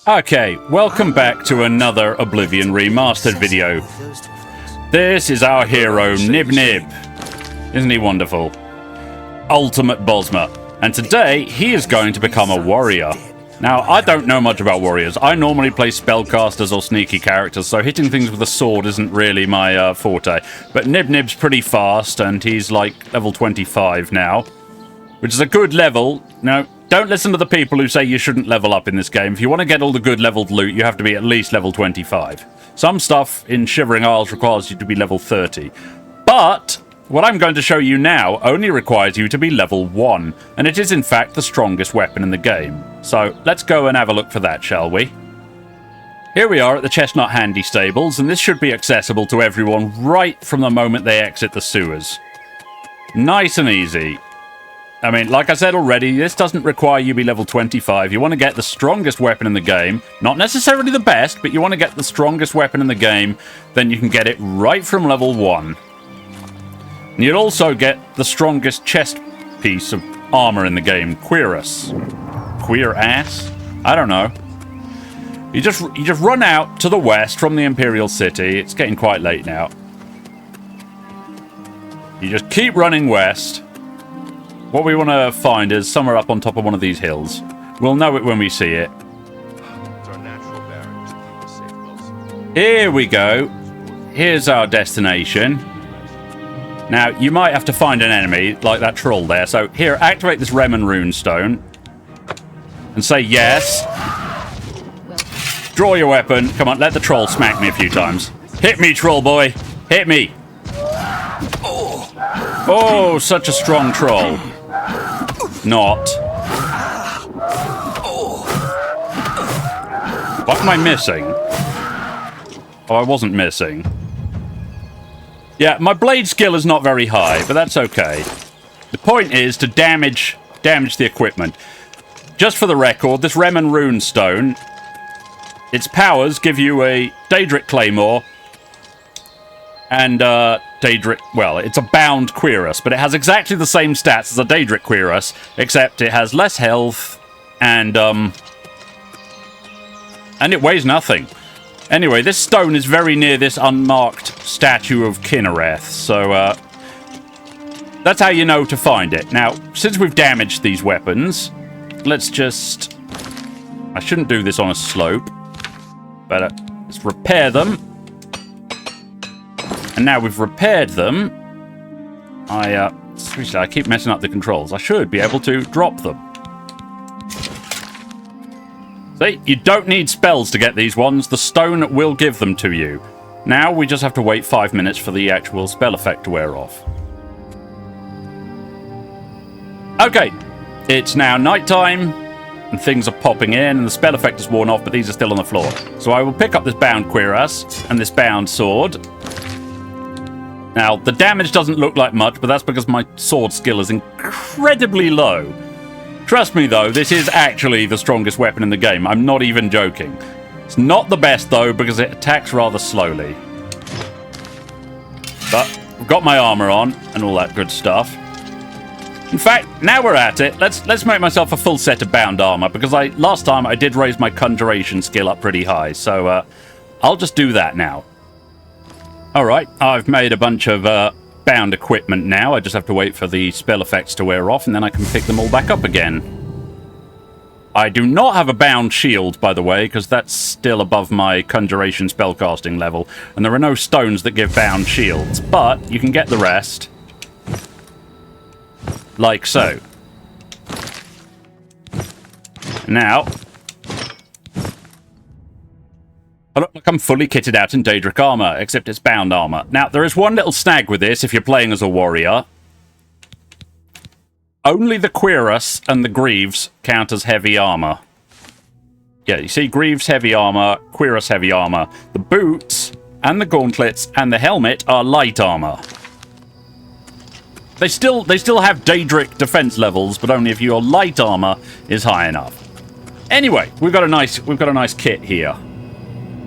Okay, welcome back to another Oblivion Remastered video. This is our hero, NibNib. Isn't he wonderful? Ultimate Bosmer. And today, he is going to become a warrior. Now, I don't know much about warriors. I normally play spellcasters or sneaky characters, so hitting things with a sword isn't really my forte. But NibNib's pretty fast, and he's like level 25 now, which is a good level. Now, don't listen to the people who say you shouldn't level up in this game. If you want to get all the good leveled loot, you have to be at least level 25. Some stuff in Shivering Isles requires you to be level 30. But what I'm going to show you now only requires you to be level 1, and it is in fact the strongest weapon in the game. So let's go and have a look for that, shall we? Here we are at the Chestnut Handy Stables, and this should be accessible to everyone right from the moment they exit the sewers. Nice and easy. I mean, like I said already, this doesn't require you be level 25. You want to get the strongest weapon in the game. Not necessarily the best, but you want to get the strongest weapon in the game, then you can get it right from level 1. And you'll also get the strongest chest piece of armor in the game, Cuirass. Queer ass? I don't know. You just run out to the west from the Imperial City. It's getting quite late now. You just keep running west. What we want to find is somewhere up on top of one of these hills. We'll know it when we see it. Here we go. Here's our destination. Now, you might have to find an enemy, like that troll there. So, here, activate this Remen runestone. And say yes. Draw your weapon. Come on, let the troll smack me a few times. Hit me, troll boy. Hit me. Oh, such a strong troll. Not. What am I missing? Oh, I wasn't missing. Yeah, my blade skill is not very high, but that's okay. The point is to damage the equipment. Just for the record, this Remen runestone, its powers give you a Daedric claymore and Daedric, well, it's a bound cuirass, but it has exactly the same stats as a Daedric cuirass, except it has less health and it weighs nothing. Anyway, this stone is very near this unmarked statue of Kinnereth, so that's how you know to find it. Now, since we've damaged these weapons, let's just... I shouldn't do this on a slope, but let's repair them. And now we've repaired them, seriously, I keep messing up the controls. I should be able to drop them. See, you don't need spells to get these ones. The stone will give them to you. Now we just have to wait 5 minutes for the actual spell effect to wear off. Okay, it's now nighttime, and things are popping in, and the spell effect is worn off, but these are still on the floor. So I will pick up this bound cuirass and this bound sword. Now, the damage doesn't look like much, but that's because my sword skill is incredibly low. Trust me, though, this is actually the strongest weapon in the game. I'm not even joking. It's not the best, though, because it attacks rather slowly. But I've got my armor on and all that good stuff. In fact, now we're at it. Let's make myself a full set of bound armor, because last time I did raise my conjuration skill up pretty high, so I'll just do that now. Alright, I've made a bunch of bound equipment now. I just have to wait for the spell effects to wear off, and then I can pick them all back up again. I do not have a bound shield, by the way, because that's still above my conjuration spellcasting level, and there are no stones that give bound shields, but you can get the rest. Like so. Now, I look like I'm fully kitted out in Daedric armor, except it's bound armor. Now, there is one little snag with this if you're playing as a warrior. Only the cuirass and the greaves count as heavy armor. Yeah, you see, greaves heavy armor, cuirass heavy armor. The boots and the gauntlets and the helmet are light armor. They still have Daedric defense levels, but only if your light armor is high enough. Anyway, we've got a nice kit here.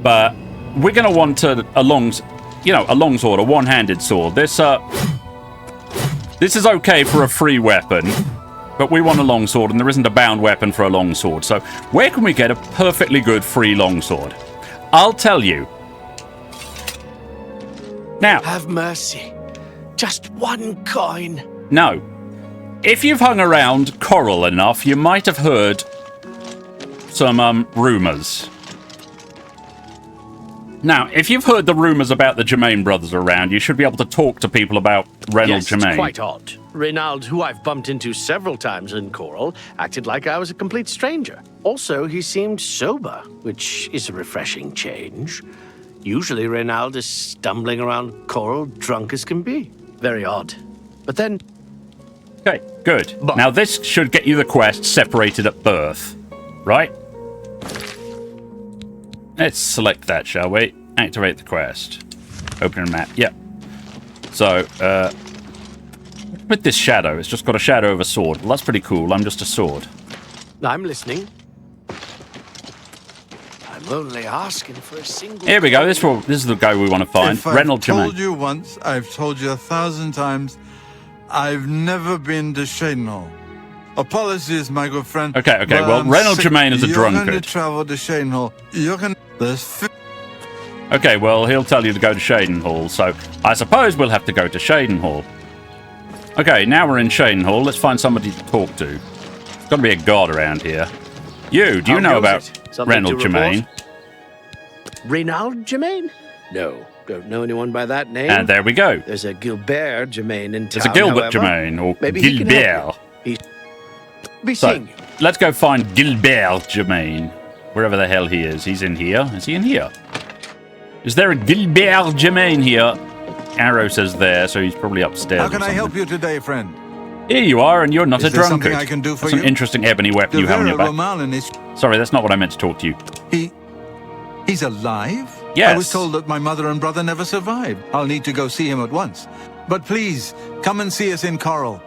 But we're going to want a longsword, a one-handed sword. This is okay for a free weapon. but we want a longsword, and there isn't a bound weapon for a longsword. So where can we get a perfectly good free longsword? I'll tell you. Now, have mercy. Just one coin. No. If you've hung around Coral enough, you might have heard some rumours. Now, if you've heard the rumours about the Germain brothers around, you should be able to talk to people about Reynold Germain. It's quite odd. Reynald, who I've bumped into several times in Coral, acted like I was a complete stranger. Also, he seemed sober, which is a refreshing change. Usually, Reynald is stumbling around Coral drunk as can be. Very odd. But then... Okay, good. Now, this should get you the quest separated at birth, right? Let's select that, shall we? Activate the quest. Open a map. Yep. So, with this shadow, it's just got a shadow of a sword. Well, that's pretty cool. I'm just a sword. I'm listening. I'm only asking for a single... Here we go. This is the guy we want to find. Reynold Germain. I've told you once, I've told you 1,000 times, I've never been to Shadenhall. Apologies, my good friend. Okay. Well, Reynold Germain is a drunkard. You're going to travel to Shadenhall. You're going to... Okay, well, he'll tell you to go to Shadenhall, so I suppose we'll have to go to Shadenhall. Okay, now we're in Shadenhall. Let's find somebody to talk to. There's got to be a guard around here. Do you know about Reynold Germain? Reynold Germain? No, don't know anyone by that name. And there we go. There's a Gilbert Germain in town. There's a Gilbert Germain, or maybe Gilbert. So, let's go find Gilbert Germain. Wherever the hell he is. He's in here. Is he in here? Is there a Gilbert Germain here? Arrow says there, so he's probably upstairs. How can I help you today, friend? Here you are, and you're not a drunkard. Something I can do for that's an interesting ebony weapon you have on your back. Sorry, that's not what I meant to talk to you. He's alive? Yes. I was told that my mother and brother never survived. I'll need to go see him at once. But please, come and see us in Coral.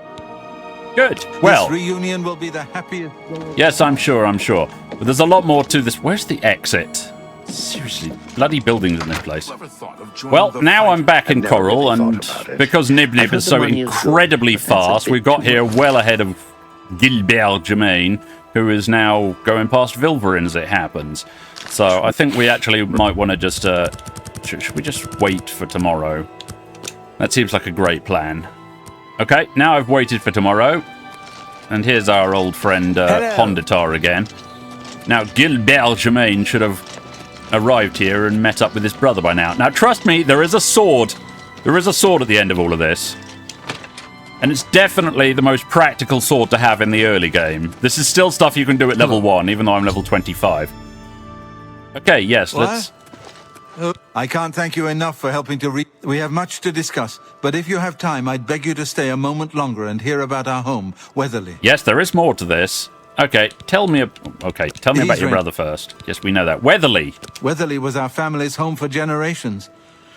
Good. Well, this reunion will be the happiest. Yes, I'm sure. But there's a lot more to this. Where's the exit? Seriously, bloody buildings in this place. Well, now I'm back in Coral, and because NibNib is so incredibly fast, we've got here well ahead of Gilbert Germain, who is now going past Vilverin as it happens. So I think we actually might want to just... should we just wait for tomorrow? That seems like a great plan. Okay, now I've waited for tomorrow. And here's our old friend Honditar again. Now, Gilbert Germain should have arrived here and met up with his brother by now. Now, trust me, there is a sword. There is a sword at the end of all of this. And it's definitely the most practical sword to have in the early game. This is still stuff you can do at level 1, even though I'm level 25. Okay, yes, let's... I can't thank you enough for helping to We have much to discuss, but if you have time, I'd beg you to stay a moment longer and hear about our home, Weatherly. Yes, there is more to this. Okay, tell me about your brother first. Yes, we know that. Weatherly. Weatherly was our family's home for generations.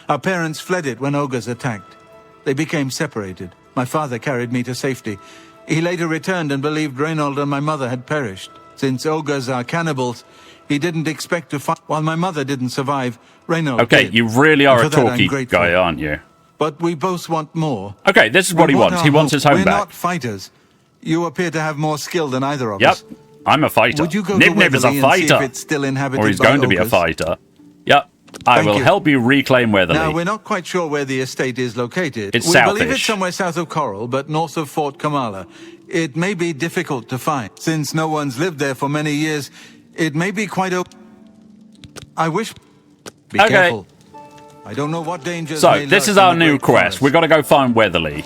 Our parents fled it when ogres attacked. They became separated. My father carried me to safety. He later returned and believed Reynold and my mother had perished. Since ogres are cannibals, he didn't expect to fight. While my mother didn't survive, Reynold did. You really are a talky guy, aren't you? But we both want more. Okay, this is what he wants. He wants his home back. We're not fighters. You appear to have more skill than either of us. Yep, I'm a fighter. Would you go NibNib is a fighter. It's still inhabited or he's going to be a fighter. Yep, I will help you reclaim Weatherly. Now, we're not quite sure where the estate is located. It's we southish. believe it's somewhere south of Coral, but north of Fort Kamala. It may be difficult to find. Since no one's lived there for many years, it may be quite I wish... Be careful. I don't know what dangers... So, this is our new quest. We've got to go find Weatherly.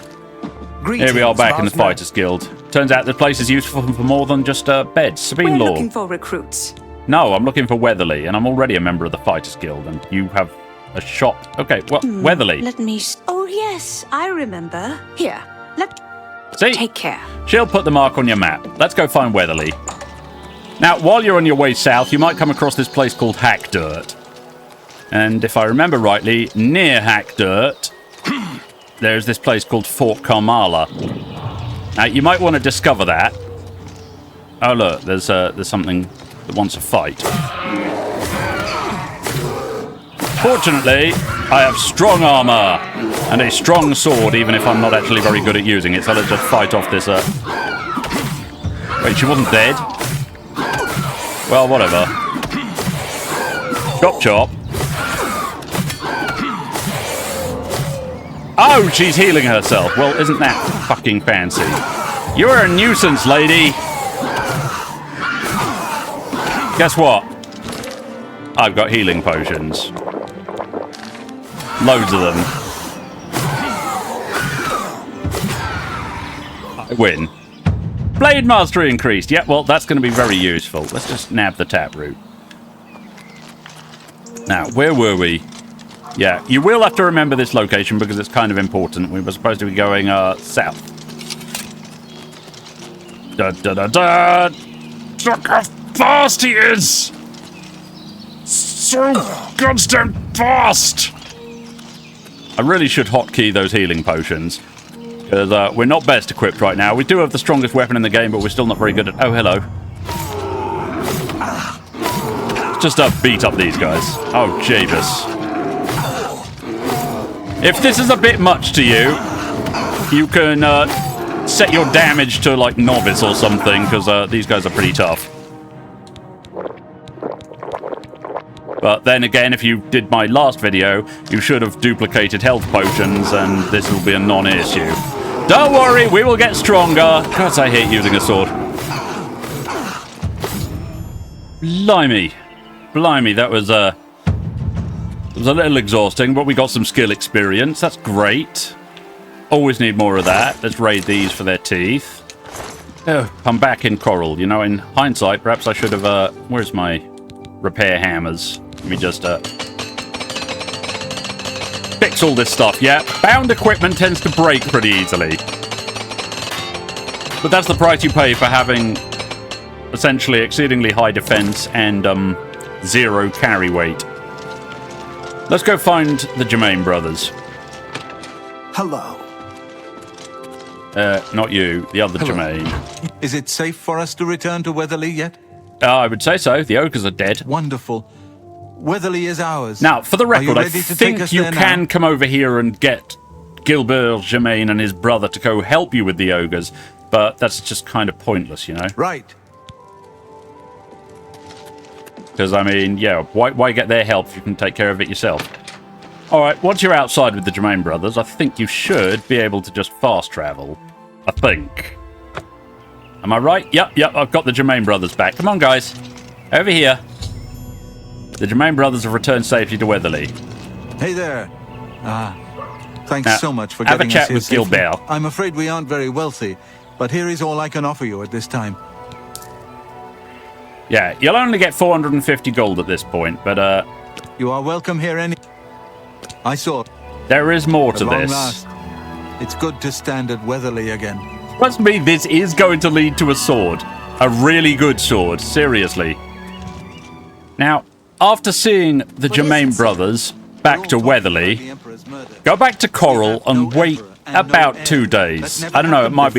Here we are back in the Fighters Guild. Turns out the place is useful for more than just beds. Sabine Law. We're looking for recruits. No, I'm looking for Weatherly, and I'm already a member of the Fighters Guild, and you have a shop. Okay, well, Weatherly. Let me... Oh, yes, I remember. Here, See? Take care. She'll put the mark on your map. Let's go find Weatherly. Now, while you're on your way south, you might come across this place called Hackdirt. And if I remember rightly, near Hackdirt, there's this place called Fort Kamala. Now, you might want to discover that. Oh, look, there's something that wants a fight. Fortunately, I have strong armor and a strong sword, even if I'm not actually very good at using it. So let's just fight off this Wait, she wasn't dead? Well, whatever. Chop chop. Oh, she's healing herself. Well, isn't that fucking fancy? You're a nuisance, lady. Guess what? I've got healing potions. Loads of them. I win. Blade mastery increased. Yeah, well, that's going to be very useful. Let's just nab the taproot. Now, where were we? Yeah, you will have to remember this location because it's kind of important. We were supposed to be going south. Da da da da! Look how fast he is! So goddamn fast! I really should hotkey those healing potions. Because we're not best equipped right now. We do have the strongest weapon in the game, but we're still not very good at... Oh, hello. Let's just beat up these guys. Oh, Javis. If this is a bit much to you, you can set your damage to, like, novice or something, because these guys are pretty tough. But then again, if you did my last video, you should have duplicated health potions, and this will be a non-issue. Don't worry, we will get stronger. God, I hate using a sword. Blimey. Blimey, that was it was a little exhausting, but we got some skill experience. That's great. Always need more of that. Let's raid these for their teeth. Oh, I'm back in Coral. You know, in hindsight, perhaps I should have... where's my repair hammers? Let me just fix all this stuff. Yeah, bound equipment tends to break pretty easily. But that's the price you pay for having essentially exceedingly high defense and 0 carry weight. Let's go find the Germain brothers. Hello. Not you, the other Germain. Is it safe for us to return to Weatherly yet? I would say so. The ogres are dead. Wonderful. Weatherly is ours. Now, for the record, I ready to think take us you there can now? come over here and get Gilbert Germain and his brother to go help you with the ogres, but that's just kind of pointless, you know? Right. Because, I mean, yeah, why get their help if you can take care of it yourself? Alright, once you're outside with the Germain brothers, I think you should be able to just fast travel. I think. Am I right? Yep, I've got the Germain brothers back. Come on, guys. Over here. The Germain brothers have returned safely to Weatherly. Hey there. Thanks Now, so much for have getting a chat us here with safely. Gilbert. I'm afraid we aren't very wealthy, but here is all I can offer you at this time. Yeah, you'll only get 450 gold at this point, but You are welcome here any... I saw... there is more to At long this. last, it's good to stand at Weatherly again. Trust me, this is going to lead to a sword. A really good sword, seriously. Now, after seeing the Germain brothers back to Weatherly, go back to Coral and wait about 2 days. I don't know, it might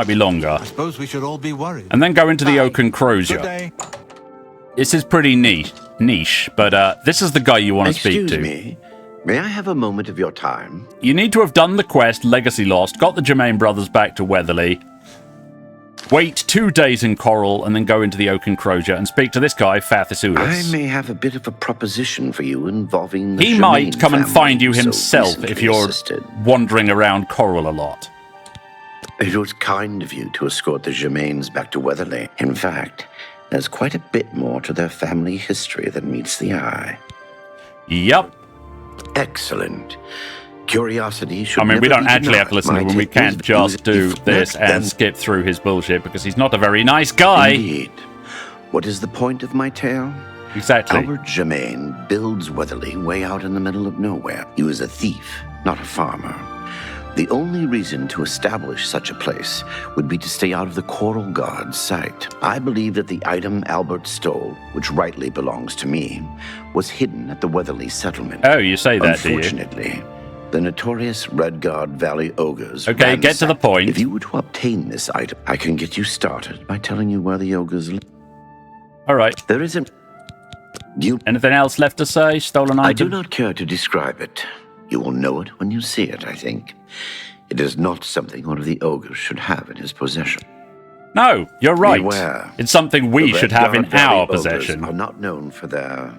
be longer. I suppose we should all be worried. And then go into the Oaken Good Crozier. day. This is pretty niche, but this is the guy you want to speak Excuse to. me. May I have a moment of your time? You need to have done the quest, Legacy Lost, got the Germain brothers back to Weatherly, wait 2 days in Coral, and then go into the Oaken Crozier and speak to this guy, I Fathisulis. may have a bit of a proposition for you involving the He Germain might come and family find you so himself recently if you're assisted. wandering around Coral a lot. It was kind of you to escort the Germains back to Weatherly. In fact, there's quite a bit more to their family history than meets the eye. Yup. Excellent. Curiosity should I mean, we never don't be actually have to denied. listen to My him. We take can't is just do if this not, and then skip through his bullshit because he's not a very nice guy. Indeed. What is the point of my tale? Exactly. Albert Germain builds Weatherly way out in the middle of nowhere. He was a thief, not a farmer. The only reason to establish such a place would be to stay out of the Coral Guard's sight. I believe that the item Albert stole, which rightly belongs to me, was hidden at the Weatherly settlement. Oh, you say that, do you? Unfortunately, the notorious Red Guard Valley ogres. Okay, get to the ransacked. point. If you were to obtain this item, I can get you started by telling you where the ogres live. All right. There isn't. You. Anything else left to say? Stolen I do item? not care to describe it. You will know it when you see it, I think. It is not something one of the ogres should have in his possession. No, you're right. Beware. It's something we The should Red have in Guard Valley our ogres possession. are not known for their...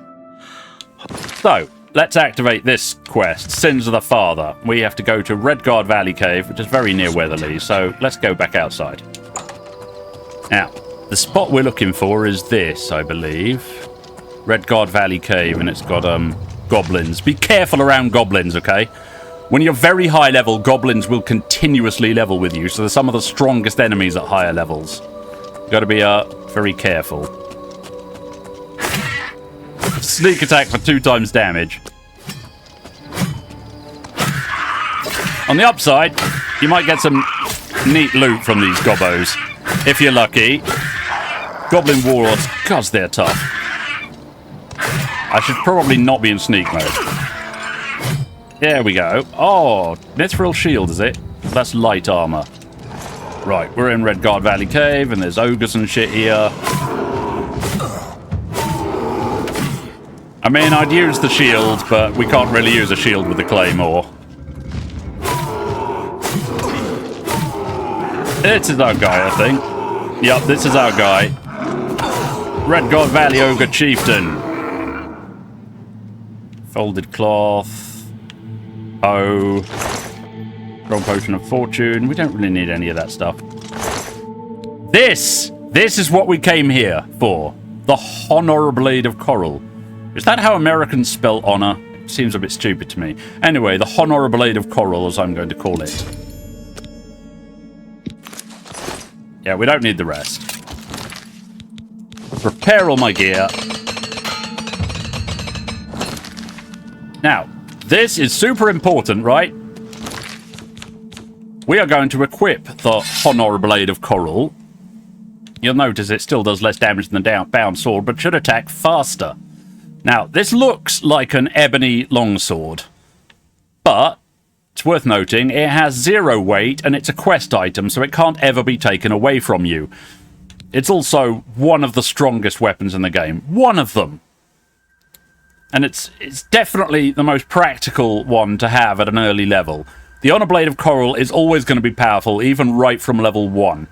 So, let's activate this quest, Sins of the Father. We have to go to Redguard Valley Cave, which is very near Weatherly, so let's go back outside. Now, the spot we're looking for is this, I believe. Redguard Valley Cave, and it's got, goblins. Be careful around goblins, okay? When you're very high level, goblins will continuously level with you, so they're some of the strongest enemies at higher levels. You've got to be, very careful. Sneak attack for 2 times damage. On the upside, you might get some neat loot from these gobbos. If you're lucky. Goblin warlords, because they're tough. I should probably not be in sneak mode. There we go. Oh, Mithril shield, is it? That's light armor. Right, we're in Redguard Valley Cave, and there's ogres and shit here. I mean, I'd use the shield, but we can't really use a shield with the claymore. This is our guy, I think. Yep, this is our guy. Redguard Valley Ogre Chieftain. Folded cloth. Oh. Strong potion of fortune. We don't really need any of that stuff. This is what we came here for. The Honor Blade of Coral. Is that how Americans spell honor? Seems a bit stupid to me. Anyway, the Honor Blade of Coral, as I'm going to call it. Yeah, we don't need the rest. Prepare all my gear. Now, this is super important, right? We are going to equip the Honor Blade of Coral. You'll notice it still does less damage than the bound sword, but should attack faster. Now, this looks like an Ebony longsword, but it's worth noting it has 0 weight and it's a quest item, so it can't ever be taken away from you. It's also one of the strongest weapons in the game. One of them. And it's definitely the most practical one to have at an early level. The Honor Blade of Coral is always going to be powerful, even right from level 1.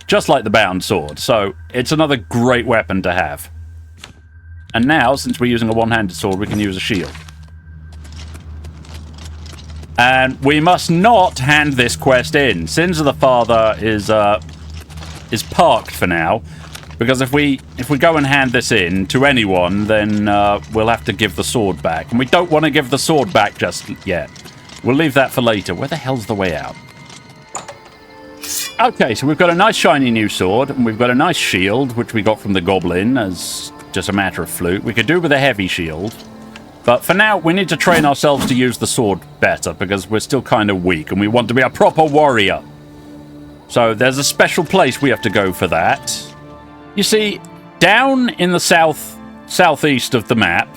Just like the bound sword, so it's another great weapon to have. And now, since we're using a one-handed sword, we can use a shield. And we must not hand this quest in. Sins of the Father is parked for now, because if we go and hand this in to anyone, then we'll have to give the sword back. And we don't want to give the sword back just yet. We'll leave that for later. Where the hell's the way out? Okay, so we've got a nice shiny new sword, and we've got a nice shield, which we got from the goblin as just a matter of fluke. We could do with a heavy shield. But for now, we need to train ourselves to use the sword better, because we're still kind of weak, and we want to be a proper warrior. So there's a special place we have to go for that. You see, down in the southeast of the map,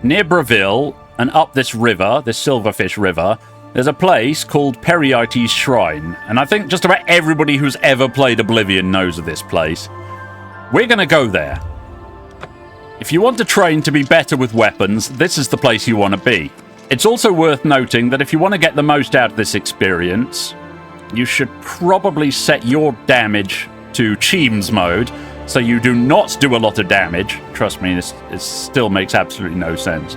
near Breville, and up this river, this Silverfish River, there's a place called Periites Shrine. And I think just about everybody who's ever played Oblivion knows of this place. We're going to go there. If you want to train to be better with weapons, this is the place you want to be. It's also worth noting that if you want to get the most out of this experience, you should probably set your damage to Cheems mode, so you do not do a lot of damage. Trust me, it still makes absolutely no sense.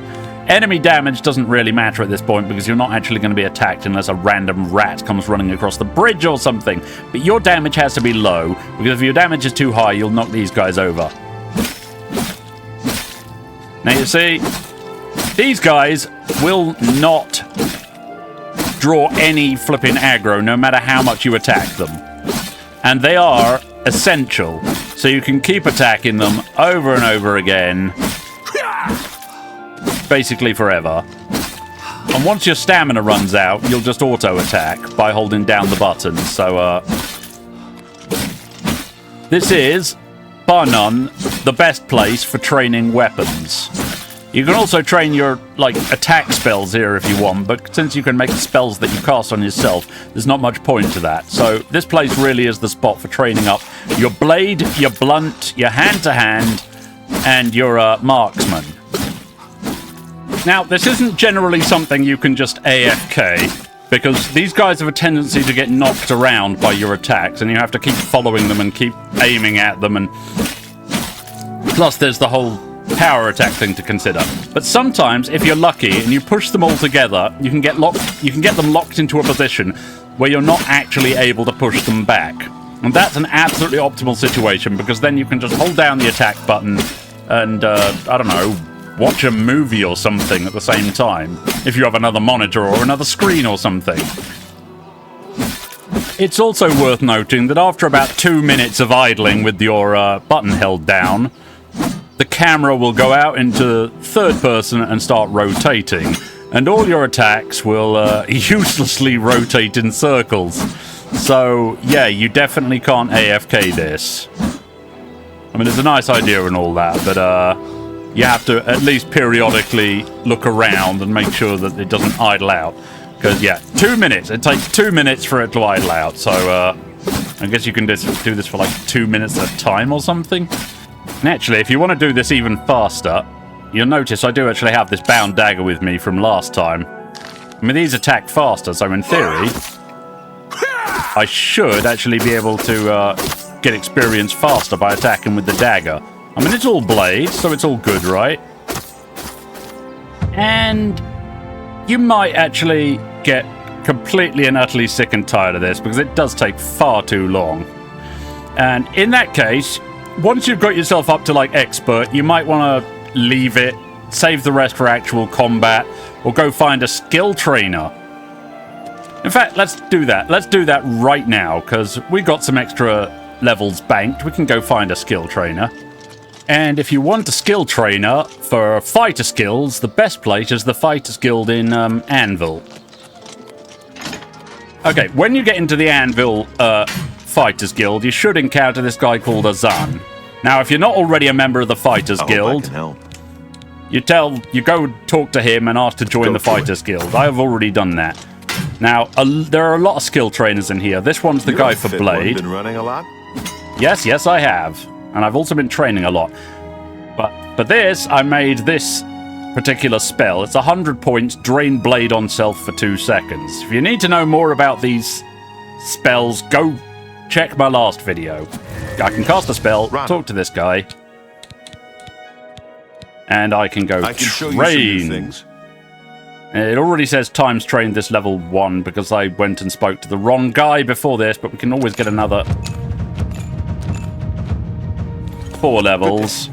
Enemy damage doesn't really matter at this point, because you're not actually going to be attacked unless a random rat comes running across the bridge or something. But your damage has to be low, because if your damage is too high, you'll knock these guys over. Now you see, these guys will not draw any flipping aggro, no matter how much you attack them. And they are essential, so you can keep attacking them over and over again, basically forever. And once your stamina runs out, you'll just auto-attack by holding down the buttons. So, this is, bar none, the best place for training weapons. You can also train your, attack spells here if you want, but since you can make spells that you cast on yourself, there's not much point to that. So this place really is the spot for training up your blade, your blunt, your hand-to-hand, and your marksman. Now, this isn't generally something you can just AFK, because these guys have a tendency to get knocked around by your attacks, and you have to keep following them and keep aiming at them, and plus there's the whole power attack thing to consider. But sometimes, if you're lucky and you push them all together, you can get them locked into a position where you're not actually able to push them back. And that's an absolutely optimal situation, because then you can just hold down the attack button and, I don't know, watch a movie or something at the same time, if you have another monitor or another screen or something. It's also worth noting that after about 2 minutes of idling with your button held down, the camera will go out into third person and start rotating, and all your attacks will uselessly rotate in circles. So, yeah, you definitely can't AFK this. I mean, it's a nice idea and all that, but you have to at least periodically look around and make sure that it doesn't idle out. Because, yeah, 2 minutes. It takes 2 minutes for it to idle out, so I guess you can just do this for like 2 minutes at a time or something. And actually, if you want to do this even faster, you'll notice I do actually have this bound dagger with me from last time. I mean, these attack faster, so in theory, I should actually be able to get experience faster by attacking with the dagger. I mean, it's all blade, so it's all good, right? And you might actually get completely and utterly sick and tired of this, because it does take far too long. And in that case, once you've got yourself up to, like, expert, you might want to leave it, save the rest for actual combat, or go find a skill trainer. In fact, let's do that. Let's do that right now, because we got some extra levels banked. We can go find a skill trainer. And if you want a skill trainer for fighter skills, the best place is the Fighters Guild in Anvil. Okay, when you get into the Anvil Fighters Guild, you should encounter this guy called Azan. Now, if you're not already a member of the Fighters Guild, you go talk to him and ask to join the Fighters Guild. I have already done that. Now, there are a lot of skill trainers in here. This one's the guy for Blade. Been running a lot? Yes, I have. And I've also been training a lot. But this, I made this particular spell. It's 100 points, drain Blade on self for 2 seconds. If you need to know more about these spells, go check my last video. I can cast a spell, talk to this guy, and I can go train. Show you some new things. It already says times trained this level 1 because I went and spoke to the wrong guy before this, but we can always get another 4 levels.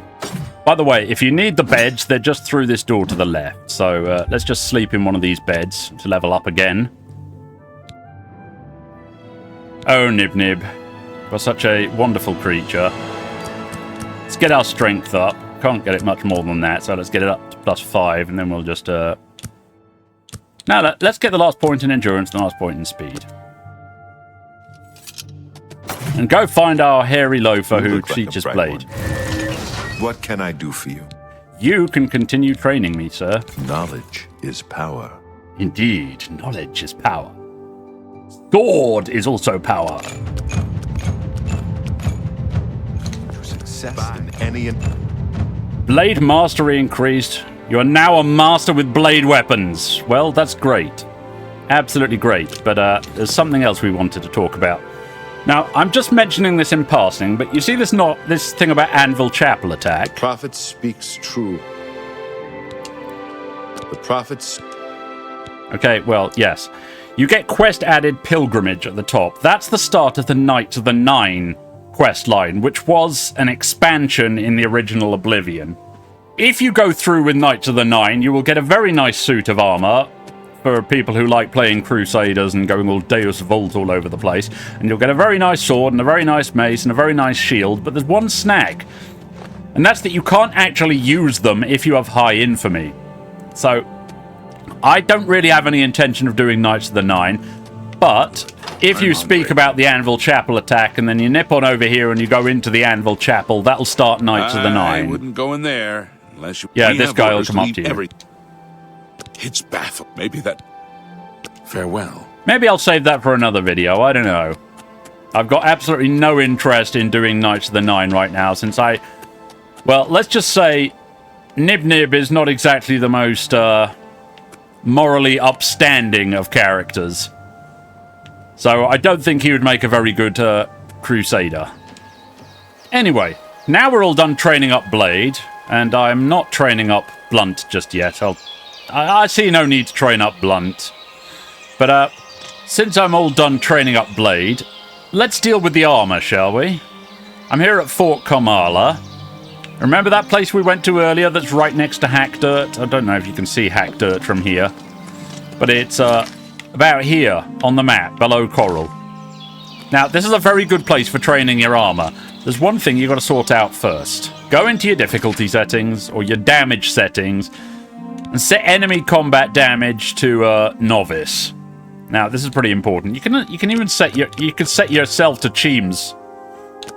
By the way, if you need the beds, they're just through this door to the left. So let's just sleep in one of these beds to level up again. Oh, NibNib. We're such a wonderful creature. Let's get our strength up. Can't get it much more than that, so let's get it up to +5, and then we'll just... Now, let's get the last point in endurance and the last point in speed. And go find our hairy loafer who teaches Blade. What can I do for you? You can continue training me, sir. Knowledge is power. Indeed, knowledge is power. Sword is also power. To success in any... Blade mastery increased. You are now a master with blade weapons. Well, that's great. Absolutely great. But there's something else we wanted to talk about. Now, I'm just mentioning this in passing, but you see this thing about Anvil Chapel attack? Prophet speaks true. The prophets... Okay, well, yes. You get quest added pilgrimage at the top. That's the start of the Knights of the Nine quest line, which was an expansion in the original Oblivion. If you go through with Knights of the Nine, you will get a very nice suit of armor for people who like playing Crusaders and going all Deus Vult all over the place. And you'll get a very nice sword and a very nice mace and a very nice shield, but there's one snag. And that's that you can't actually use them if you have high infamy. So, I don't really have any intention of doing Knights of the Nine, but if you speak about the Anvil Chapel attack and then you nip on over here and you go into the Anvil Chapel, that'll start Knights of the Nine. I wouldn't go in there unless you... Yeah, this guy will come up to you. It's baffled. Maybe that... Farewell. Maybe I'll save that for another video. I don't know. I've got absolutely no interest in doing Knights of the Nine right now since well, let's just say NibNib is not exactly the most morally upstanding of characters. So I don't think he would make a very good Crusader. Anyway, now we're all done training up Blade, and I'm not training up Blunt just yet. I see no need to train up Blunt. But since I'm all done training up Blade, let's deal with the armor, shall we? I'm here at Fort Kamala. Remember that place we went to earlier that's right next to Hack Dirt? I don't know if you can see Hack Dirt from here. But it's about here on the map, below Coral. Now, this is a very good place for training your armor. There's one thing you've got to sort out first. Go into your difficulty settings, or your damage settings, and set enemy combat damage to Novice. Now, this is pretty important. You can even set yourself to Cheems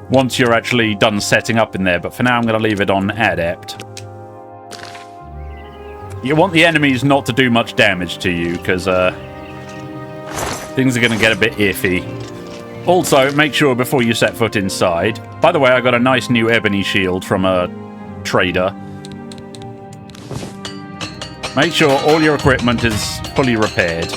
once you're actually done setting up in there, but for now I'm going to leave it on Adept. You want the enemies not to do much damage to you, because things are going to get a bit iffy. Also, make sure before you set foot inside... By the way, I got a nice new Ebony shield from a trader. Make sure all your equipment is fully repaired.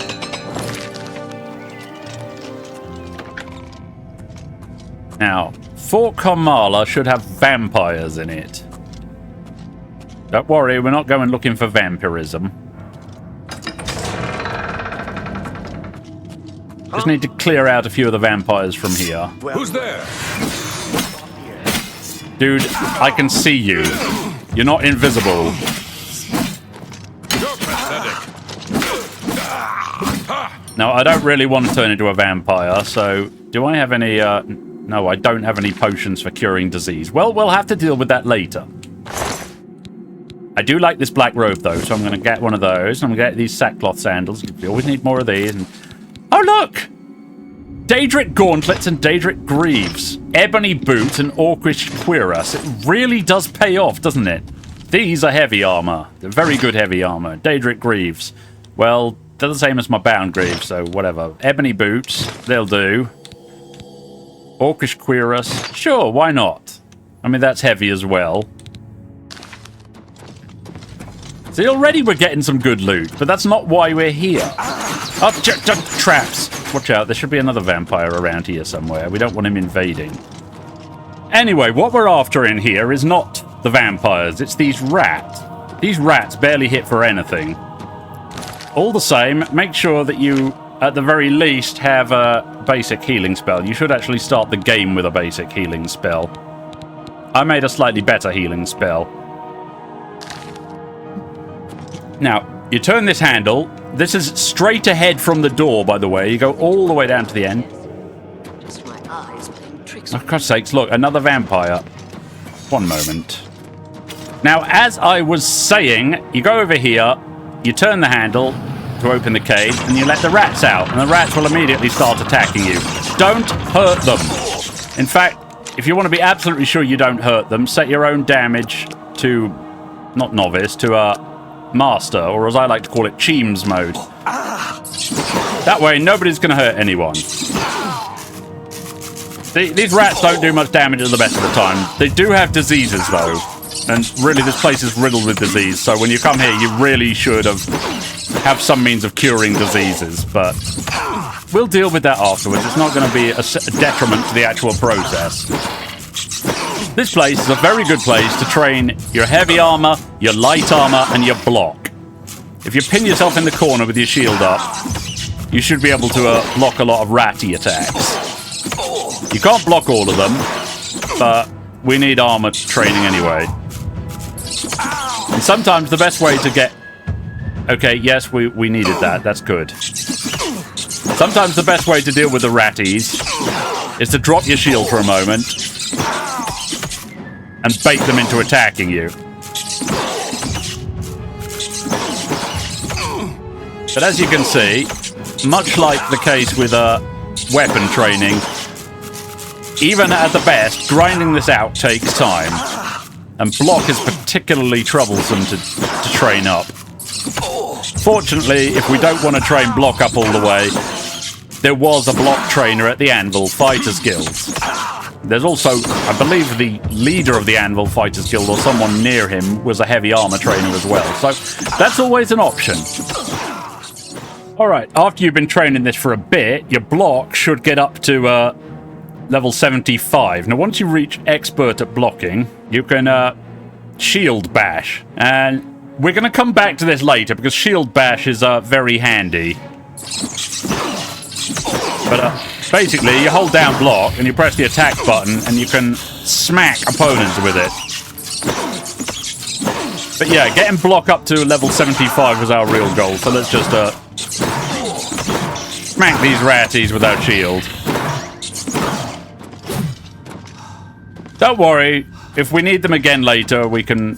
Now, Fort Kamala should have vampires in it. Don't worry, we're not going looking for vampirism. Just need to clear out a few of the vampires from here. Who's there? Dude, I can see you. You're not invisible. You're pathetic. Now, I don't really want to turn into a vampire, so... Do I have any, No, I don't have any potions for curing disease. Well, we'll have to deal with that later. I do like this black robe, though, so I'm going to get one of those. I'm going to get these sackcloth sandals. You always need more of these. And... Oh, look! Daedric gauntlets and Daedric greaves. Ebony boots and orcish cuirass. It really does pay off, doesn't it? These are heavy armor. They're very good heavy armor. Daedric greaves. Well, they're the same as my bound greaves, so whatever. Ebony boots, they'll do. Orcish cuirass. Sure, why not? I mean, that's heavy as well. See, already we're getting some good loot, but that's not why we're here. Oh, traps. Watch out, there should be another vampire around here somewhere. We don't want him invading. Anyway, what we're after in here is not the vampires. It's these rats. These rats barely hit for anything. All the same, make sure that you, at the very least, have a basic healing spell. You should actually start the game with a basic healing spell. I made a slightly better healing spell. Now, you turn this handle. This is straight ahead from the door, by the way. You go all the way down to the end. Oh, God's sakes, look, another vampire. One moment. Now, as I was saying, you go over here, you turn the handle to open the cage, and you let the rats out, and the rats will immediately start attacking you. Don't hurt them. In fact, if you want to be absolutely sure you don't hurt them, set your own damage to, not novice, to master, or as I like to call it, Cheems mode. That way, nobody's going to hurt anyone. These rats don't do much damage at the best of the time. They do have diseases, though. And really, this place is riddled with disease, so when you come here, you really should have some means of curing diseases, but we'll deal with that afterwards. It's not going to be a detriment to the actual process. This place is a very good place to train your heavy armor, your light armor, and your block. If you pin yourself in the corner with your shield up, you should be able to block a lot of ratty attacks. You can't block all of them, but we need armor training anyway. And sometimes the best way to get... Okay, yes, we needed that. That's good. Sometimes the best way to deal with the ratties is to drop your shield for a moment and bait them into attacking you. But as you can see, much like the case with weapon training, even at the best, grinding this out takes time. And block is particularly troublesome to train up. Fortunately, if we don't want to train block up all the way, there was a block trainer at the Anvil Fighters Guild. There's also, I believe, the leader of the Anvil Fighters Guild, or someone near him, was a heavy armor trainer as well. So that's always an option. Alright, after you've been training this for a bit, your block should get up to level 75. Now, once you reach expert at blocking, you can shield bash. And we're going to come back to this later, because shield bash is very handy. But basically, you hold down block, and you press the attack button, and you can smack opponents with it. But yeah, getting block up to level 75 was our real goal, so let's just smack these ratties without shield. Don't worry, if we need them again later, we can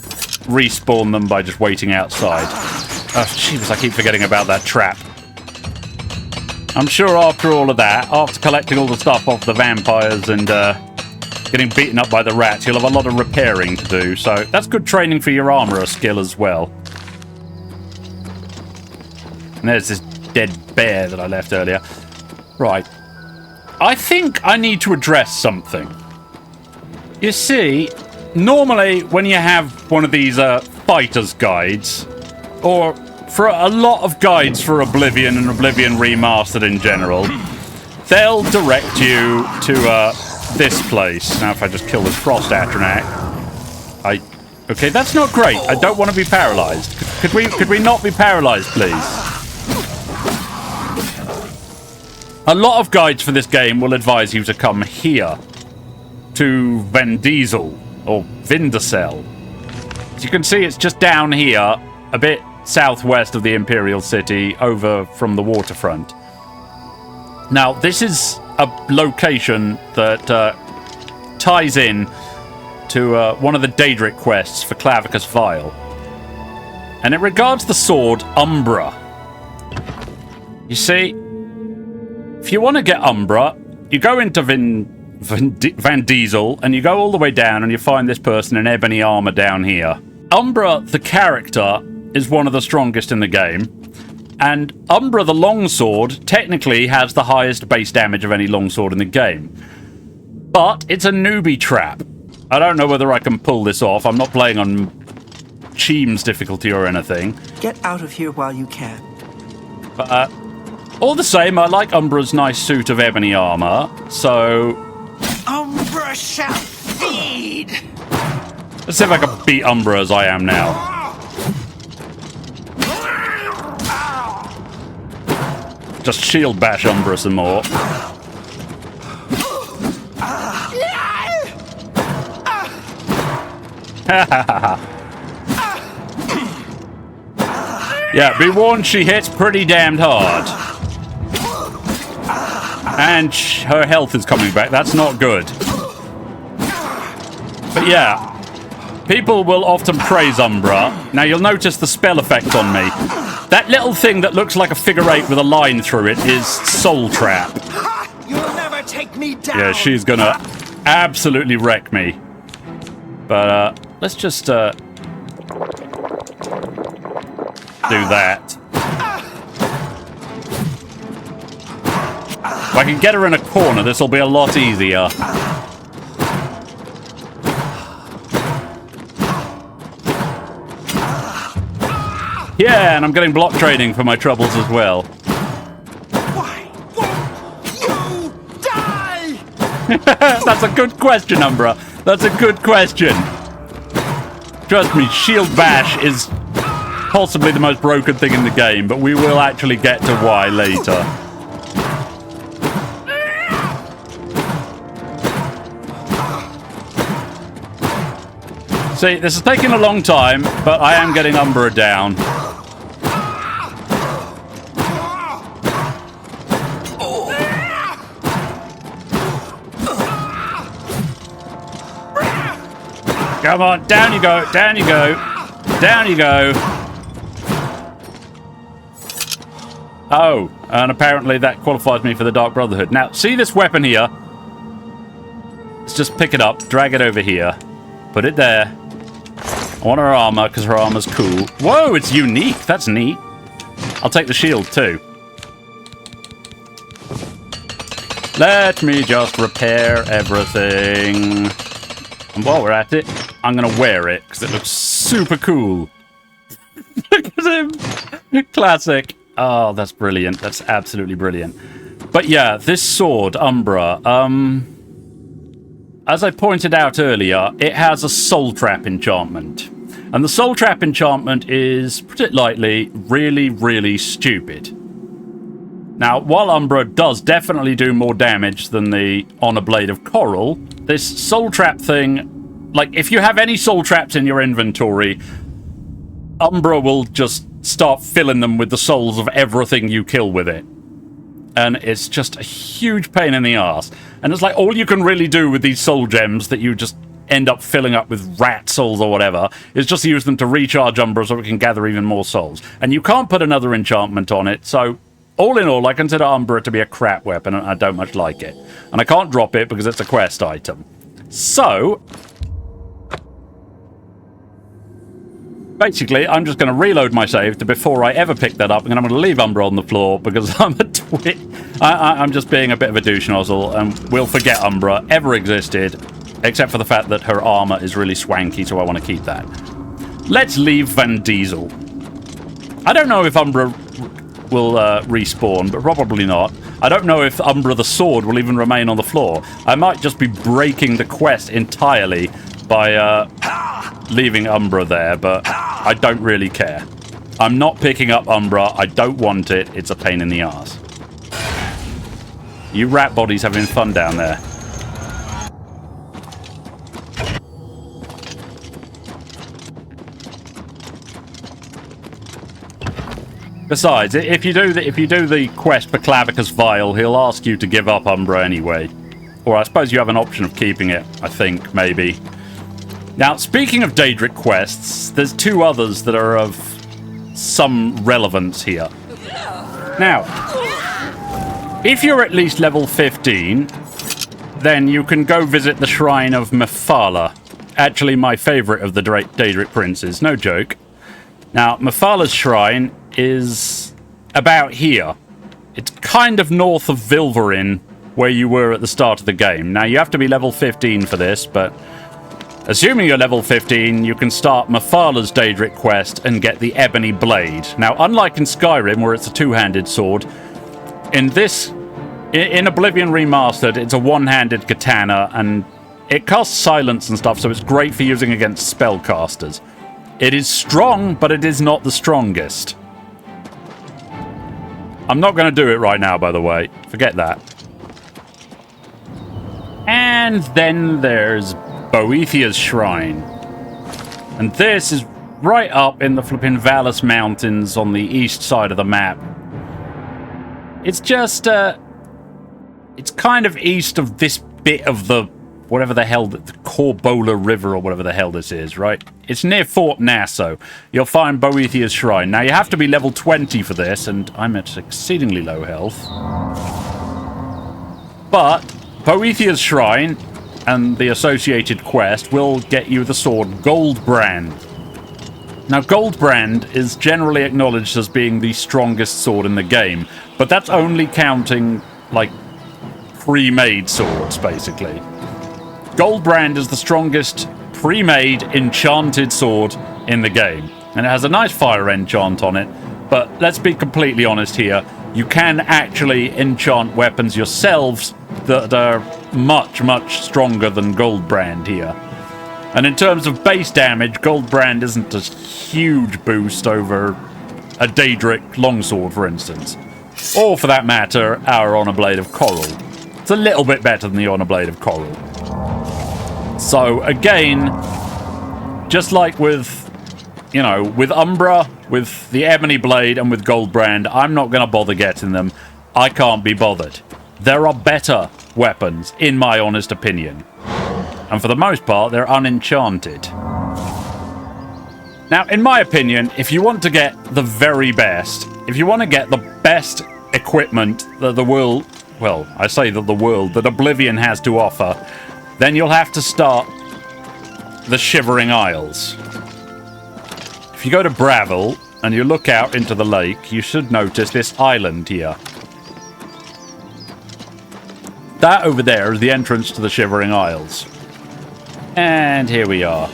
respawn them by just waiting outside. Oh, jeez, I keep forgetting about that trap. I'm sure after all of that, after collecting all the stuff off the vampires and getting beaten up by the rats, you'll have a lot of repairing to do, so that's good training for your armorer skill as well. And there's this dead bear that I left earlier. Right. I think I need to address something. You see, normally when you have one of these fighter's guides, or for a lot of guides for Oblivion and Oblivion Remastered in general, they'll direct you to this place. Now, if I just kill this Frost Atronak, okay, that's not great. I don't want to be paralyzed. Could we not be paralyzed, please? A lot of guides for this game will advise you to come here to Vendizel or Vindicel. As you can see, it's just down here, a bit southwest of the Imperial City, over from the waterfront. Now, this is a location that ties in to one of the Daedric quests for Clavicus Vile. And it regards the sword Umbra. You see, if you want to get Umbra, you go into Van Diesel, and you go all the way down, and you find this person in ebony armor down here. Umbra, the character, is one of the strongest in the game. And Umbra the longsword technically has the highest base damage of any longsword in the game. But it's a newbie trap. I don't know whether I can pull this off. I'm not playing on Cheem's difficulty or anything. Get out of here while you can. But all the same, I like Umbra's nice suit of ebony armor, so Umbra shall feed! let's see if I can beat Umbra as I am now. Just shield bash Umbra some more. Yeah, be warned, she hits pretty damned hard. And her health is coming back. That's not good. But yeah, people will often praise Umbra. Now, you'll notice the spell effect on me. That little thing that looks like a figure 8 with a line through it is Soul Trap. You'll never take me down. Yeah, she's gonna absolutely wreck me. But let's just do that. If I can get her in a corner, this will be a lot easier. Yeah, and I'm getting block training for my troubles as well. Why won't you die? That's a good question, Umbra. That's a good question. Trust me, Shield Bash is possibly the most broken thing in the game, but we will actually get to why later. See, this is taking a long time, but I am getting Umbra down. Come on, down you go, down you go, down you go. Oh, and apparently that qualifies me for the Dark Brotherhood. Now, see this weapon here? Let's just pick it up, drag it over here, put it there. I want her armor, because her armor's cool. Whoa, it's unique. That's neat. I'll take the shield, too. Let me just repair everything. And while we're at it, I'm going to wear it, because it looks super cool. Look at him. Classic. Oh, that's brilliant. That's absolutely brilliant. But yeah, this sword, Umbra, as I pointed out earlier, it has a soul trap enchantment. And the soul trap enchantment is, put it lightly, really, really stupid. Now, while Umbra does definitely do more damage than the On a Blade of Coral, this soul trap thing, like, if you have any soul traps in your inventory, Umbra will just start filling them with the souls of everything you kill with it. And it's just a huge pain in the arse. And it's like all you can really do with these soul gems that you just end up filling up with rat souls or whatever is just use them to recharge Umbra so we can gather even more souls. And you can't put another enchantment on it, so all in all, I consider Umbra to be a crap weapon and I don't much like it. And I can't drop it because it's a quest item. So basically, I'm just going to reload my save to before I ever pick that up, and I'm going to leave Umbra on the floor because I'm a twit. I'm just being a bit of a douche nozzle, and we'll forget Umbra ever existed, except for the fact that her armor is really swanky, so I want to keep that. Let's leave Van Diesel. I don't know if Umbra will respawn, but probably not. I don't know if Umbra the sword will even remain on the floor. I might just be breaking the quest entirely by leaving Umbra there, but I don't really care. I'm not picking up Umbra. I don't want it. It's a pain in the arse. You rat bodies having fun down there. Besides, if you do the quest for Clavicus Vial, he'll ask you to give up Umbra anyway. Or I suppose you have an option of keeping it, I think, maybe. Now, speaking of Daedric quests, there's two others that are of some relevance here. Now, if you're at least level 15, then you can go visit the Shrine of Mephala. Actually, my favourite of the Daedric princes, no joke. Now, Mephala's shrine is about here. It's kind of north of Vilverin, where you were at the start of the game. Now, you have to be level 15 for this, but assuming you're level 15, you can start Mephala's Daedric quest and get the Ebony Blade. Now, unlike in Skyrim, where it's a two-handed sword, in Oblivion Remastered, it's a one-handed katana, and it casts silence and stuff, so it's great for using against spellcasters. It is strong, but it is not the strongest. I'm not going to do it right now, by the way. Forget that. And then there's Boethia's Shrine. And this is right up in the flippin' Valus Mountains on the east side of the map. It's just, it's kind of east of this bit of the, whatever the hell, the Corbola River or whatever the hell this is, right? It's near Fort Nassau. You'll find Boethia's Shrine. Now, you have to be level 20 for this, and I'm at exceedingly low health. But Boethia's Shrine and the associated quest will get you the sword Goldbrand. Now, Goldbrand is generally acknowledged as being the strongest sword in the game, but that's only counting, like, pre-made swords, basically. Goldbrand is the strongest pre-made enchanted sword in the game, and it has a nice fire enchant on it, but let's be completely honest here, you can actually enchant weapons yourselves that are much, much stronger than Goldbrand here. And in terms of base damage, Goldbrand isn't a huge boost over a Daedric longsword, for instance. Or, for that matter, our On a Blade of Coral. It's a little bit better than the On a Blade of Coral. So, again, just like with, you know, with Umbra, with the Ebony Blade, and with Goldbrand, I'm not going to bother getting them. I can't be bothered. There are better weapons, in my honest opinion. And for the most part, they're unenchanted. Now, in my opinion, if you want to get the very best, if you want to get the best equipment that the world, well, I say that the world, that Oblivion has to offer, then you'll have to start the Shivering Isles. If you go to Bravil and you look out into the lake, you should notice this island here. That over there is the entrance to the Shivering Isles. And here we are.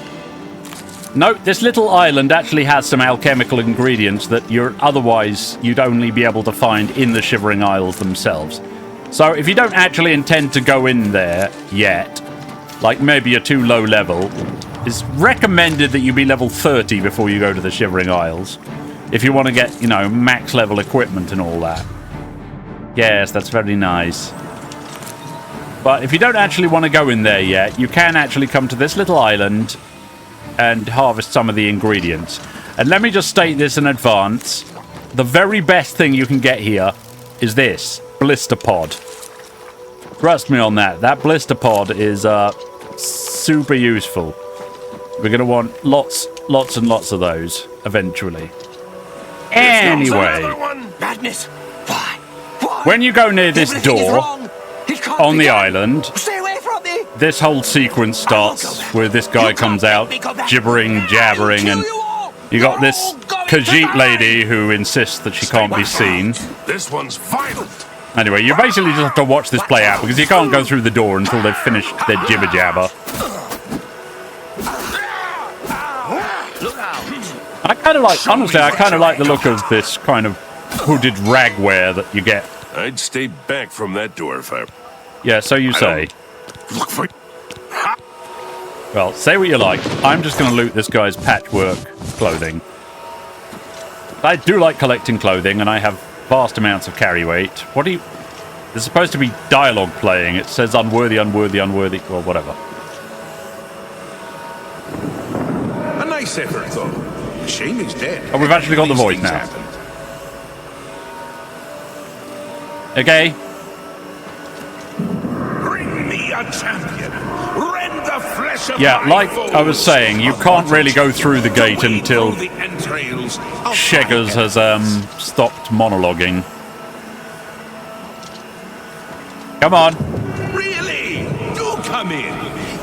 No, this little island actually has some alchemical ingredients that you'd only be able to find in the Shivering Isles themselves. So if you don't actually intend to go in there yet, like maybe you're too low level, it's recommended that you be level 30 before you go to the Shivering Isles. If you want to get, you know, max level equipment and all that. Yes, that's very nice. But if you don't actually want to go in there yet, you can actually come to this little island and harvest some of the ingredients. And let me just state this in advance. The very best thing you can get here is this blister pod. Trust me on that. That blister pod is super useful. We're going to want lots and lots of those eventually. Anyway, Madness. Why? when you go near this Everything is door wrong. It can't on be the done. island, Stay away from me. this whole sequence starts where this guy comes out gibbering, jabbering, and you got this Khajiit lady who insists that she can't be seen. This one's violent. Anyway, you basically just have to watch this play out because you can't go through the door until they've finished their jibber jabber. I kind of like, honestly, I kind of like the look of this kind of hooded ragwear that you get. I'd stay back from that door if I... Yeah, so you say. Look for... Well, say what you like. I'm just going to loot this guy's patchwork clothing. I do like collecting clothing, and I have vast amounts of carry weight. What do you... There's supposed to be dialogue playing. It says unworthy, unworthy, unworthy. Well, whatever. A nice effort, though. Shame he's dead. Oh, we've actually got the voice now. Happen. Okay. Bring me a champion. Rend the flesh of Yeah, my like foes. I was saying, you can't really go through the gate Weed until through the entrails of Sheggers my has stopped monologuing. Come on. Really? Do come in.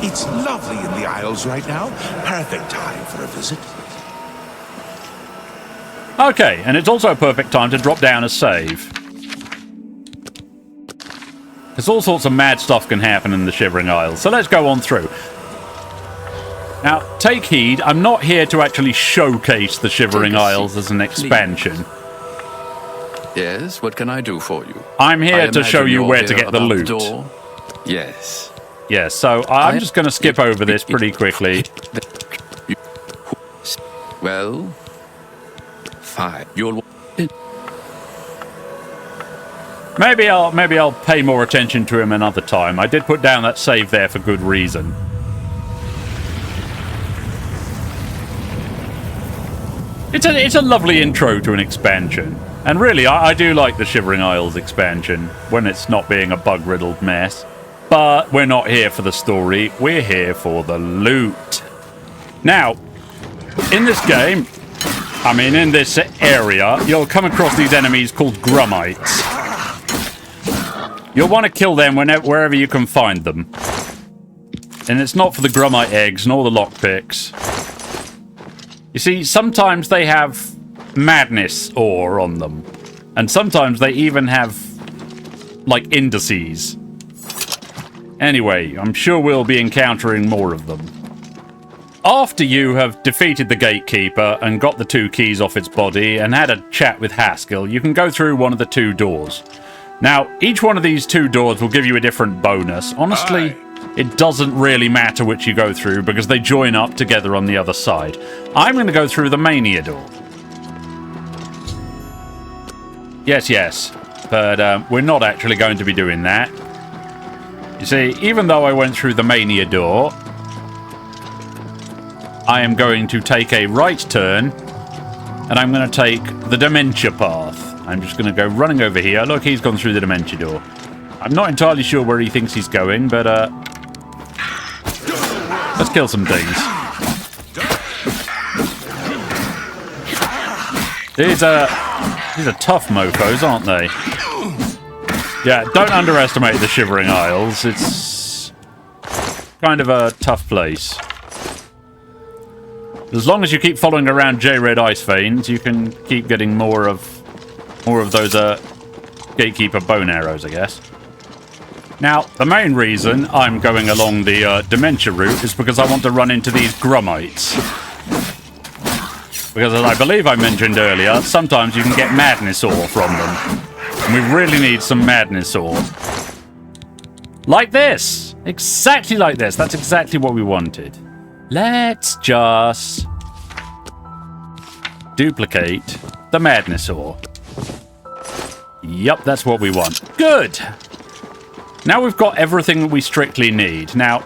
It's lovely in the Isles right now. Perfect time for a visit. Okay, and it's also a perfect time to drop down a save. Because all sorts of mad stuff can happen in the Shivering Isles, so let's go on through. Now, take heed, I'm not here to actually showcase the Shivering Isles as an expansion. Yes, what can I do for you? I'm here I to show imagine you you're where to here get the about loot. door? Yes. Yeah, so I'm just going to skip over this pretty quickly. Well, fine. You'll... Maybe I'll pay more attention to him another time. I did put down that save there for good reason. It's a lovely intro to an expansion. And really, I do like the Shivering Isles expansion when it's not being a bug-riddled mess. But we're not here for the story, we're here for the loot. Now, in this game, I mean in this area, you'll come across these enemies called Grummites. You'll want to kill them wherever you can find them. And it's not for the Grummite eggs nor the lockpicks. You see, sometimes they have madness ore on them. And sometimes they even have, like, indices. Anyway, I'm sure we'll be encountering more of them. After you have defeated the gatekeeper and got the 2 keys off its body and had a chat with Haskell, you can go through one of the 2 doors. Now, each one of these 2 doors will give you a different bonus. Honestly, it doesn't really matter which you go through because they join up together on the other side. I'm going to go through the Mania door. Yes, but we're not actually going to be doing that. You see, even though I went through the Mania door, I am going to take a right turn, and I'm going to take the Dementia path. I'm just going to go running over here. Look, he's gone through the Dementia door. I'm not entirely sure where he thinks he's going, but let's kill some things. These are tough mofos, aren't they? Yeah, don't underestimate the Shivering Isles. It's kind of a tough place. As long as you keep following around J-Red Ice Veins, you can keep getting more of those Gatekeeper bone arrows, I guess. Now, the main reason I'm going along the Dementia route is because I want to run into these Grummites. Because as I believe I mentioned earlier, sometimes you can get madness ore from them. And we really need some madness ore. Like this! Exactly like this. That's exactly what we wanted. Let's just duplicate the madness ore. Yup, that's what we want. Good! Now we've got everything that we strictly need. Now,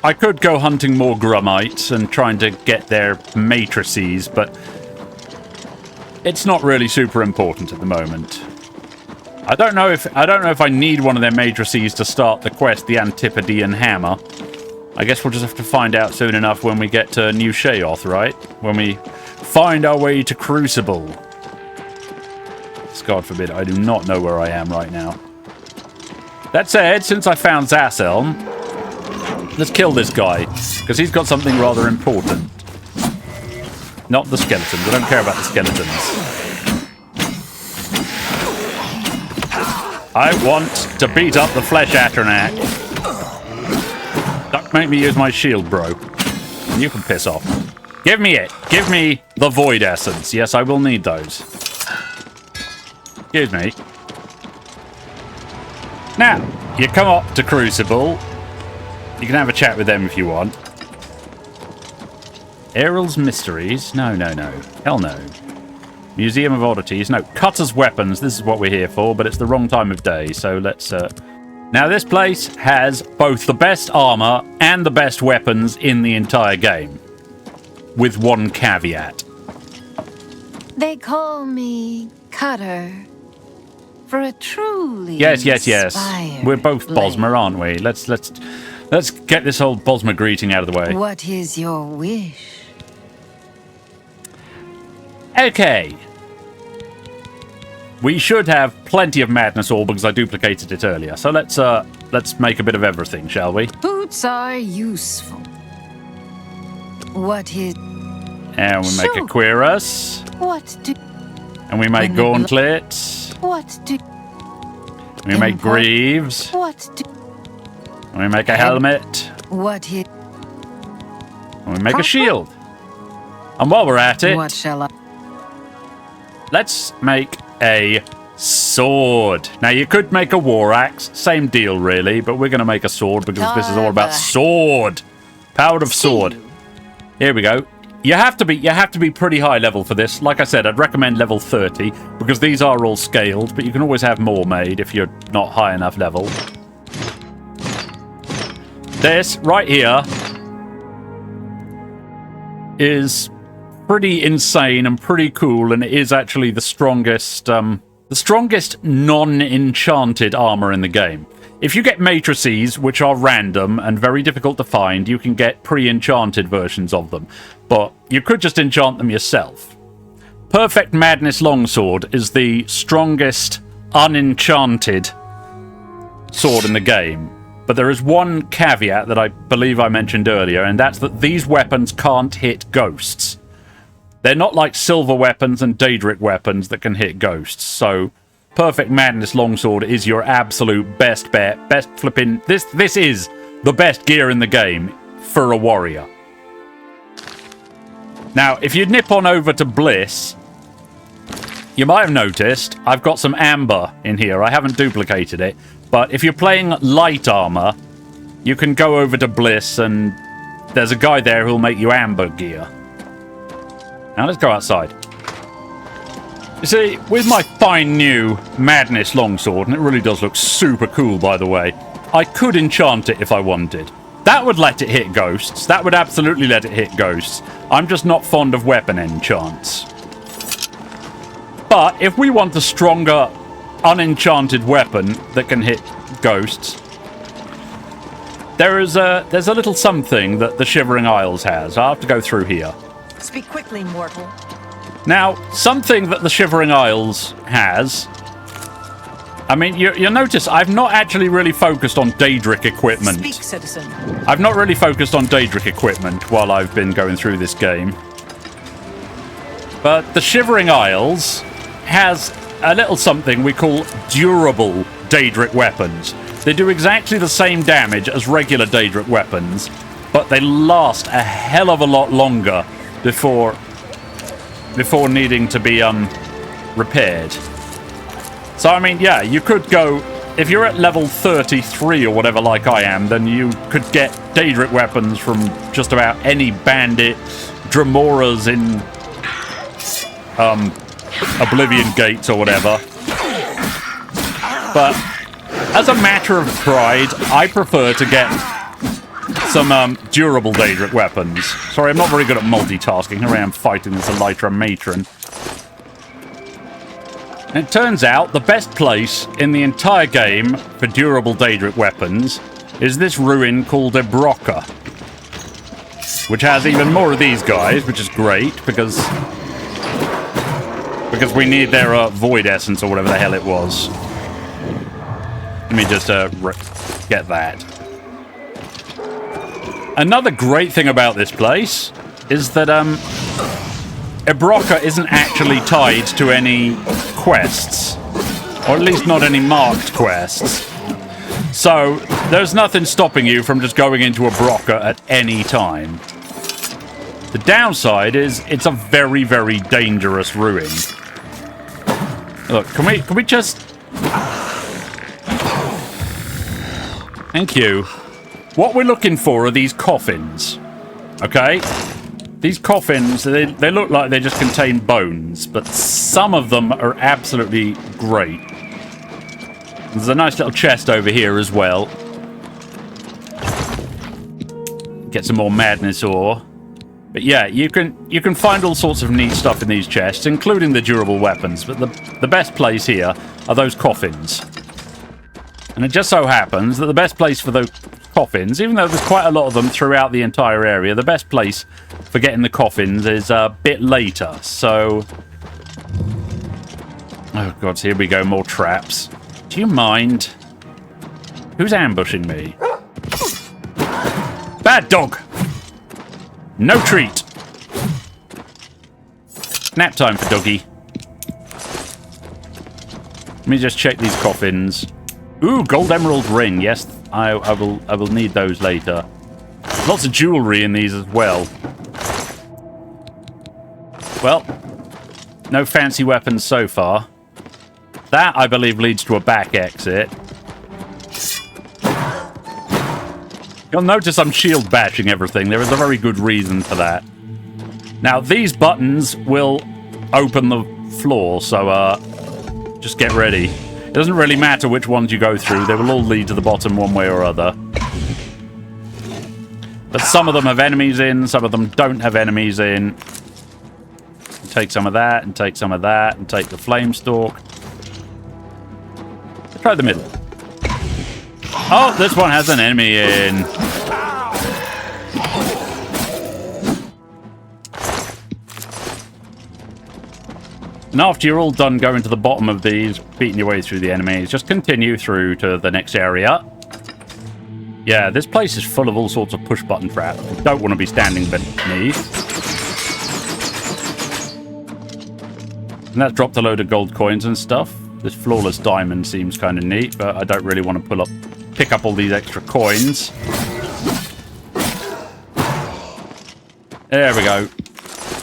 I could go hunting more grummites and trying to get their matrices, but it's not really super important at the moment. I don't know if I need one of their matrices to start the quest, the Antipodean Hammer. I guess we'll just have to find out soon enough when we get to New Sheoth, right? When we find our way to Crucible. God forbid, I do not know where I am right now. That said, since I found Zasselm, let's kill this guy, because he's got something rather important. Not the skeletons. I don't care about the skeletons. I want to beat up the Flesh Atronach. Don't make me use my shield, bro. You can piss off. Give me it. Give me the Void Essence. Yes, I will need those. Excuse me. Now, you come up to Crucible. You can have a chat with them if you want. Errol's Mysteries? No, no, no. Hell no. Museum of Oddities? No. Cutter's Weapons. This is what we're here for, but it's the wrong time of day, so let's... Now, this place has both the best armor and the best weapons in the entire game. With one caveat. They call me Cutter. For a truly Yes. We're both blade. Bosmer, aren't we? Let's get this whole Bosmer greeting out of the way. What is your wish? Okay. We should have plenty of madness ore because I duplicated it earlier. So let's make a bit of everything, shall we? Boots are useful. What is... And we make a cuirass. What do... And we make gauntlets. What do... We make greaves. What do... And we make a helmet. What is... And we make a shield. And while we're at it, What shall I... let's make a sword. Now, you could make a war axe. Same deal, really. But we're going to make a sword because this is all about sword. Power of sword. Here we go. You have to be pretty high level for this. Like I said, I'd recommend level 30 because these are all scaled, but you can always have more made if you're not high enough level. This right here is pretty insane and pretty cool, and it is actually the strongest non-enchanted armor in the game. If you get matrices, which are random and very difficult to find, you can get pre-enchanted versions of them. But you could just enchant them yourself. Perfect Madness Longsword is the strongest unenchanted sword in the game. But there is one caveat that I believe I mentioned earlier, and that's that these weapons can't hit ghosts. They're not like silver weapons and Daedric weapons that can hit ghosts, so... Perfect Madness Longsword is your absolute best bet. Best flipping... This is the best gear in the game for a warrior. Now, if you nip on over to Bliss, you might have noticed I've got some amber in here. I haven't duplicated it. But if you're playing light armor, you can go over to Bliss and there's a guy there who'll make you amber gear. Now, let's go outside. You see, with my fine new Madness Longsword, and it really does look super cool, by the way, I could enchant it if I wanted. That would let it hit ghosts. That would absolutely let it hit ghosts. I'm just not fond of weapon enchants. But if we want a stronger, unenchanted weapon that can hit ghosts, there's a little something that the Shivering Isles has. I'll have to go through here. Speak quickly, mortal. Now, something that the Shivering Isles has... I mean, you'll notice I've not actually really focused on Daedric equipment. Speak, citizen. I've not really focused on Daedric equipment while I've been going through this game. But the Shivering Isles has a little something we call durable Daedric weapons. They do exactly the same damage as regular Daedric weapons, but they last a hell of a lot longer before before needing to be repaired. So, I mean, yeah, you could go... If you're at level 33 or whatever like I am, then you could get Daedric weapons from just about any bandit, Dramoras in Oblivion Gates or whatever. But as a matter of pride, I prefer to get some durable Daedric weapons. Sorry, I'm not very good at multitasking. Here I am fighting this Elytra matron. And it turns out the best place in the entire game for durable Daedric weapons is this ruin called Ebroca, which has even more of these guys, which is great because we need their void essence or whatever the hell it was. Let me just get that. Another great thing about this place is that Ebroca isn't actually tied to any quests, or at least not any marked quests. So there's nothing stopping you from just going into Ebroca at any time. The downside is it's a very, very dangerous ruin. Look, can we just... Thank you. What we're looking for are these coffins. Okay? These coffins, they look like they just contain bones, but some of them are absolutely great. There's a nice little chest over here as well. Get some more madness ore. But yeah, you can find all sorts of neat stuff in these chests, including the durable weapons, but the best place here are those coffins. And it just so happens that the best place for those coffins, even though there's quite a lot of them throughout the entire area, the best place for getting the coffins is a bit later, so... Oh god, here we go, more traps. Do you mind? Who's ambushing me? Bad dog! No treat! Nap time for doggy. Let me just check these coffins. Ooh, gold emerald ring. Yes, I will need those later. Lots of jewelry in these as well. Well, no fancy weapons so far. That, I believe, leads to a back exit. You'll notice I'm shield bashing everything. There is a very good reason for that. Now, these buttons will open the floor, so just get ready. It doesn't really matter which ones you go through. They will all lead to the bottom one way or other. But some of them have enemies in, some of them don't have enemies in. Take some of that, and take some of that, and take the flame stalk. Try the middle. Oh, this one has an enemy in. And after you're all done going to the bottom of these, beating your way through the enemies, just continue through to the next area. Yeah, this place is full of all sorts of push-button traps. You don't want to be standing beneath. And that's dropped a load of gold coins and stuff. This flawless diamond seems kind of neat, but I don't really want to pick up all these extra coins. There we go.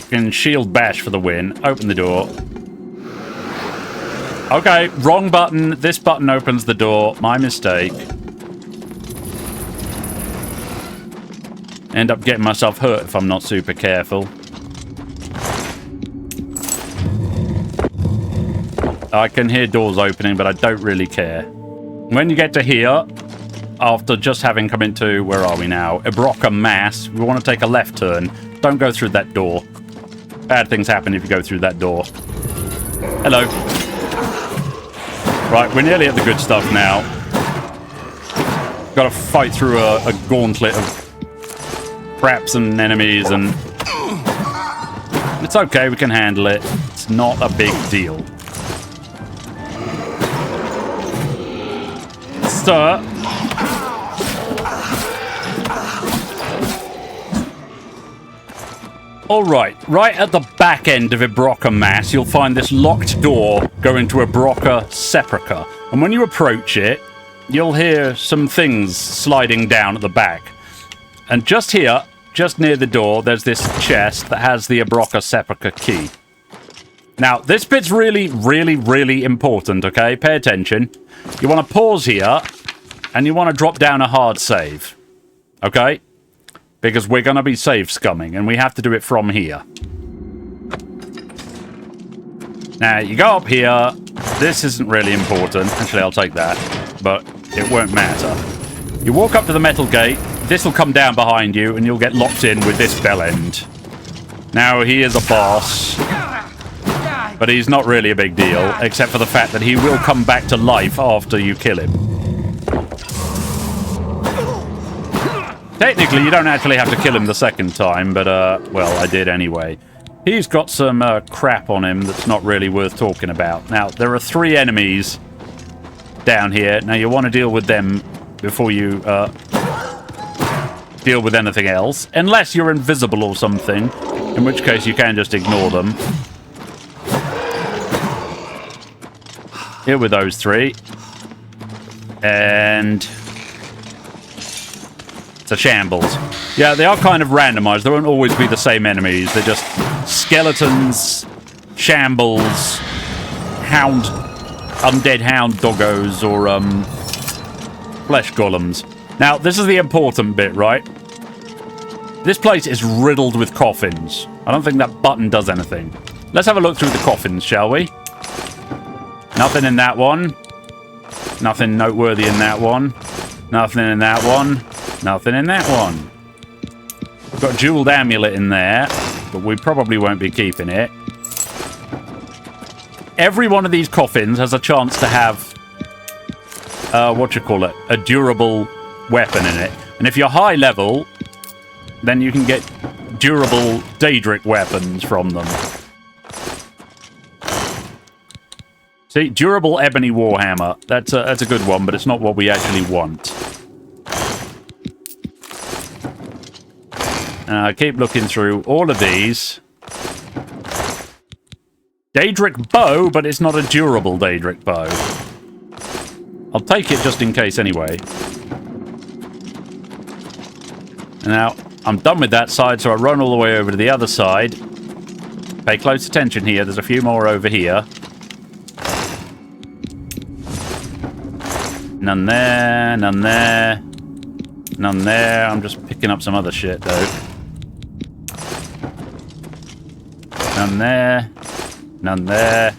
Can shield bash for the win. Open the door. Okay, wrong button. This button opens the door. My mistake. End up getting myself hurt if I'm not super careful. I can hear doors opening, but I don't really care. When you get to here, after just having come into, where are we now? Ebroca Mass, we want to take a left turn. Don't go through that door. Bad things happen if you go through that door. Hello. Right, we're nearly at the good stuff now. Got to fight through a gauntlet of traps and enemies, and it's okay, we can handle it. It's not a big deal. Sir. Alright, right at the back end of Ebroca Mass, you'll find this locked door going to Ebroca Sepulchre. And when you approach it, you'll hear some things sliding down at the back. And just here, just near the door, there's this chest that has the Ebroca Sepulchre key. Now, this bit's really, really, really important, okay? Pay attention. You want to pause here, and you want to drop down a hard save. Okay? Because we're going to be save scumming, and we have to do it from here. Now, you go up here. This isn't really important. Actually, I'll take that. But it won't matter. You walk up to the metal gate. This will come down behind you, and you'll get locked in with this bell end. Now, he is a boss. But he's not really a big deal, except for the fact that he will come back to life after you kill him. Technically, you don't actually have to kill him the second time, but, well, I did anyway. He's got some crap on him that's not really worth talking about. Now, there are 3 enemies down here. Now, you want to deal with them before you deal with anything else. Unless you're invisible or something, in which case you can just ignore them. Here with those 3. And it's a shambles. Yeah, they are kind of randomized. They won't always be the same enemies. They're just skeletons, shambles, hound, undead hound doggos, or flesh golems. Now, this is the important bit, right? This place is riddled with coffins. I don't think that button does anything. Let's have a look through the coffins, shall we? Nothing in that one. Nothing noteworthy in that one. Nothing in that one. Nothing in that one. We've got a jeweled amulet in there, but we probably won't be keeping it. Every one of these coffins has a chance to have, a durable weapon in it. And if you're high level, then you can get durable Daedric weapons from them. See, durable Ebony Warhammer. That's a good one, but it's not what we actually want. Keep looking through all of these. Daedric bow, but it's not a durable Daedric bow. I'll take it just in case anyway. Now, I'm done with that side, so I run all the way over to the other side. Pay close attention here. There's a few more over here. None there, none there, none there. I'm just picking up some other shit, though. None there, none there,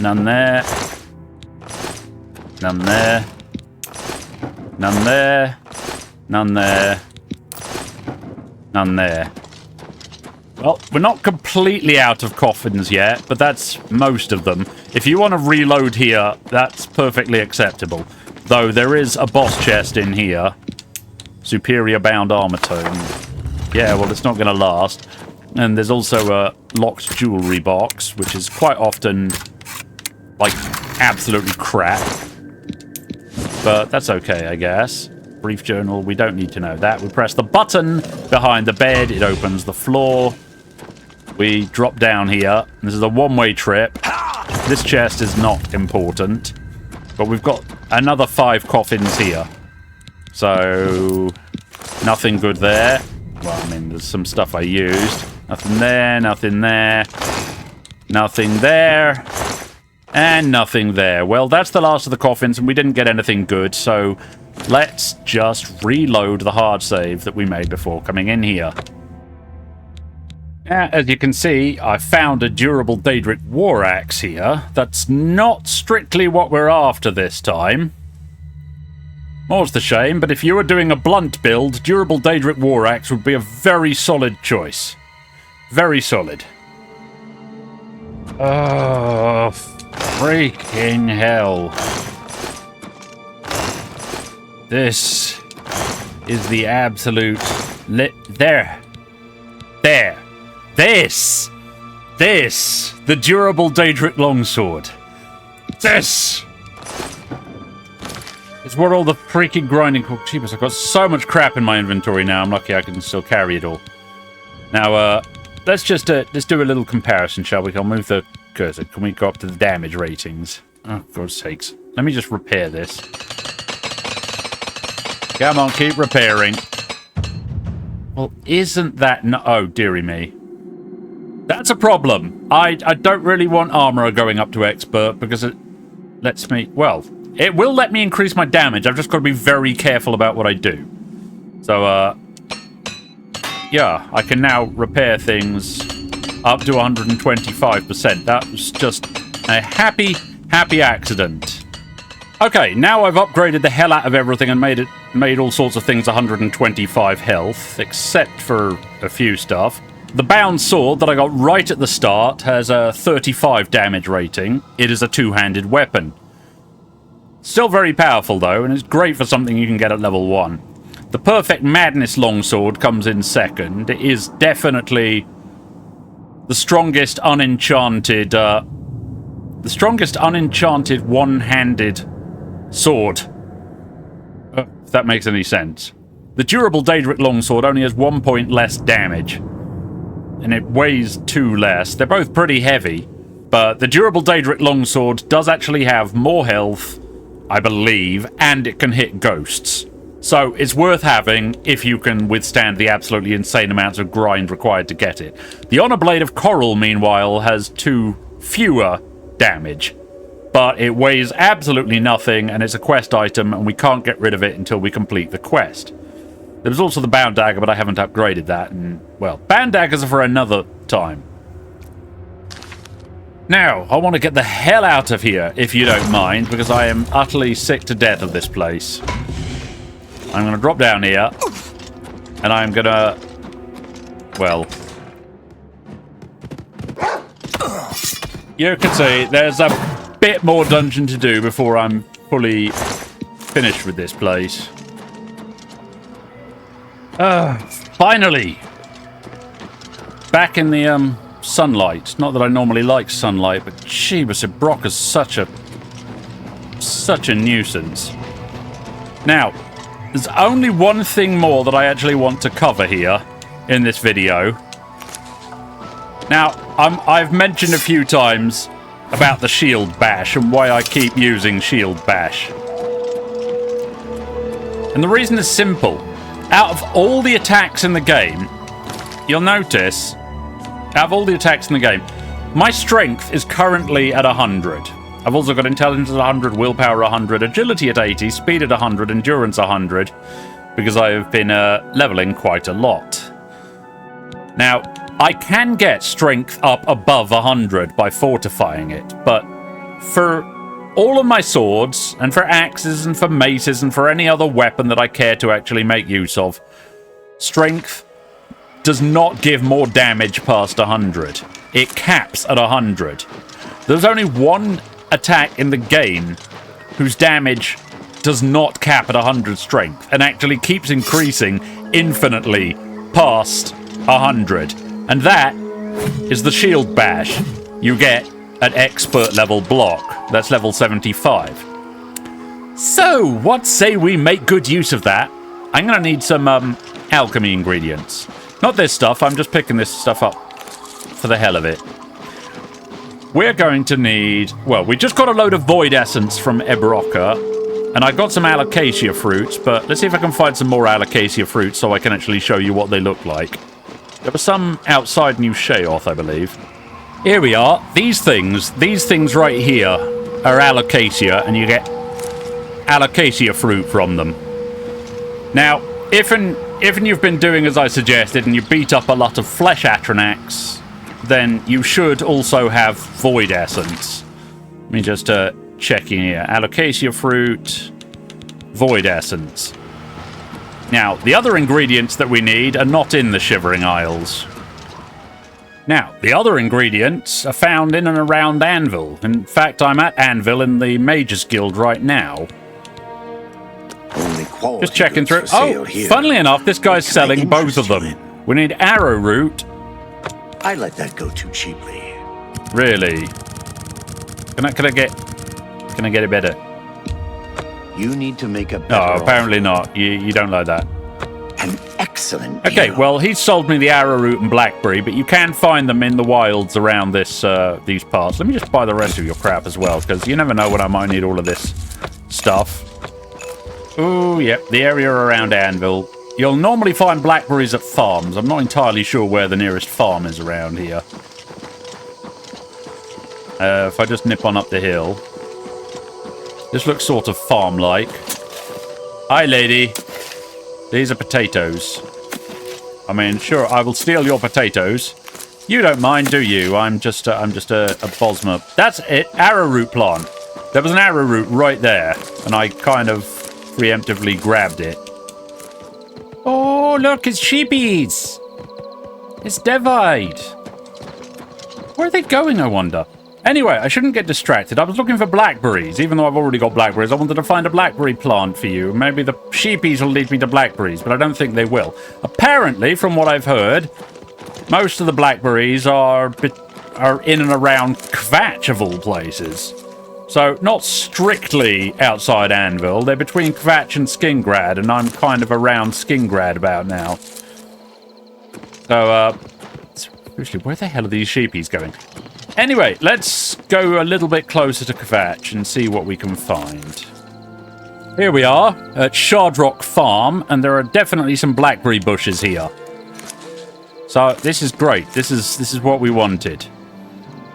none there, none there, none there, none there, none there. Well, we're not completely out of coffins yet, but that's most of them. If you want to reload here, that's perfectly acceptable. Though there is a boss chest in here. Superior bound armor tome. Yeah, well, it's not going to last. And there's also a locked jewelry box, which is quite often, like, absolutely crap. But that's okay, I guess. Brief journal, we don't need to know that. We press the button behind the bed, it opens the floor. We drop down here. This is a one-way trip. This chest is not important. But we've got another 5 coffins here. So, nothing good there. Well, I mean, there's some stuff I used. Nothing there, nothing there. Nothing there. And nothing there. Well, that's the last of the coffins, and we didn't get anything good, so let's just reload the hard save that we made before coming in here. As you can see, I found a durable Daedric war axe here. That's not strictly what we're after this time. More's the shame, but if you were doing a blunt build, durable Daedric war axe would be a very solid choice. Very solid. Oh, freaking hell. This is the absolute... There. This! The durable Daedric longsword. This! It's where all the freaking grinding... Oh, jeepers, I've got so much crap in my inventory now. I'm lucky I can still carry it all. Now, let's just do a little comparison, shall we? I'll move the cursor. Can we go up to the damage ratings? Oh, God's sakes. Let me just repair this. Come on, keep repairing. Well, isn't that... No oh, dearie me. That's a problem. I don't really want armor going up to expert because it lets me... Well, it will let me increase my damage. I've just got to be very careful about what I do. So, yeah, I can now repair things up to 125%. That was just a happy accident. Okay, now I've upgraded the hell out of everything and made all sorts of things 125 health, except for a few stuff. The bound sword that I got right at the start has a 35 damage rating. It is a two-handed weapon. Still very powerful, though, and it's great for something you can get at level 1. The Perfect Madness longsword comes in second. It is definitely the strongest unenchanted one-handed sword. If that makes any sense. The durable Daedric longsword only has 1 point less damage. And it weighs 2 less. They're both pretty heavy, but the durable Daedric longsword does actually have more health, I believe, and it can hit ghosts. So it's worth having if you can withstand the absolutely insane amounts of grind required to get it. The Honor Blade of Coral, meanwhile, has 2 fewer damage, but it weighs absolutely nothing, and it's a quest item, and we can't get rid of it until we complete the quest. There was also the Bound Dagger, but I haven't upgraded that, and, well, Bound Daggers are for another time. Now, I want to get the hell out of here, if you don't mind, because I am utterly sick to death of this place. I'm going to drop down here, and I'm going to, well, you can see there's a bit more dungeon to do before I'm fully finished with this place. Finally! Back in the, sunlight. Not that I normally like sunlight, but Jeebus, Brock is such a nuisance. Now, there's only one thing more that I actually want to cover here in this video. Now, I've mentioned a few times about the shield bash and why I keep using shield bash. And the reason is simple. Out of all the attacks in the game, you'll notice, out of all the attacks in the game, my strength is currently at 100. I've also got intelligence at 100, willpower 100, agility at 80, speed at 100, endurance 100, because I've been leveling quite a lot. Now, I can get strength up above 100 by fortifying it, but for all of my swords, and for axes, and for maces, and for any other weapon that I care to actually make use of, strength does not give more damage past 100. It caps at 100. There's only one attack in the game whose damage does not cap at 100 strength, and actually keeps increasing infinitely past 100. And that is the shield bash you get at expert level block. That's level 75. So, what say we make good use of that? I'm going to need some alchemy ingredients. Not this stuff, I'm just picking this stuff up for the hell of it. We're going to need... Well, we just got a load of void essence from Ebroca, and I got some alocasia fruits, but let's see if I can find some more alocasia fruits so I can actually show you what they look like. There were some outside New Sheoth, I believe. Here we are. These things right here are alocasia, and you get alocasia fruit from them. Now, if you've been doing as I suggested, and you beat up a lot of flesh Atronax, then you should also have void essence. Let me just check in here. Alocasia fruit, void essence. Now, the other ingredients that we need are not in the Shivering Isles. Now, the other ingredients are found in and around Anvil. In fact, I'm at Anvil in the Mages Guild right now. Just checking through. Oh, funnily enough, this guy's selling both of them. We need arrowroot. I let that go too cheaply. Really? Can I get it better? You need to make a better Oh, apparently not. You don't like that. An excellent Okay, deal. well, he sold me the arrowroot and blackberry, but you can find them in the wilds around this these parts. Let me just buy the rest of your crap as well, because you never know when I might need all of this stuff. Ooh, yep, the area around Anvil. You'll normally find blackberries at farms. I'm not entirely sure where the nearest farm is around here. If I just nip on up the hill. This looks sort of farm-like. Hi, lady. These are potatoes. I mean, sure, I will steal your potatoes. You don't mind, do you? I'm just a Bosmer. That's it. Arrowroot plant. There was an arrowroot right there, and I kind of preemptively grabbed it. Oh, look, it's sheepies. It's Divide. Where are they going, I wonder? Anyway, I shouldn't get distracted. I was looking for blackberries. Even though I've already got blackberries, I wanted to find a blackberry plant for you. Maybe the sheepies will lead me to blackberries, but I don't think they will. Apparently, from what I've heard, most of the blackberries are in and around Kvatch, of all places. So, not strictly outside Anvil. They're between Kvatch and Skingrad, and I'm kind of around Skingrad about now. So, seriously, where the hell are these sheepies going? Anyway, let's go a little bit closer to Kvatch and see what we can find. Here we are at Shardrock Farm, and there are definitely some blackberry bushes here. So this is great. This is what we wanted.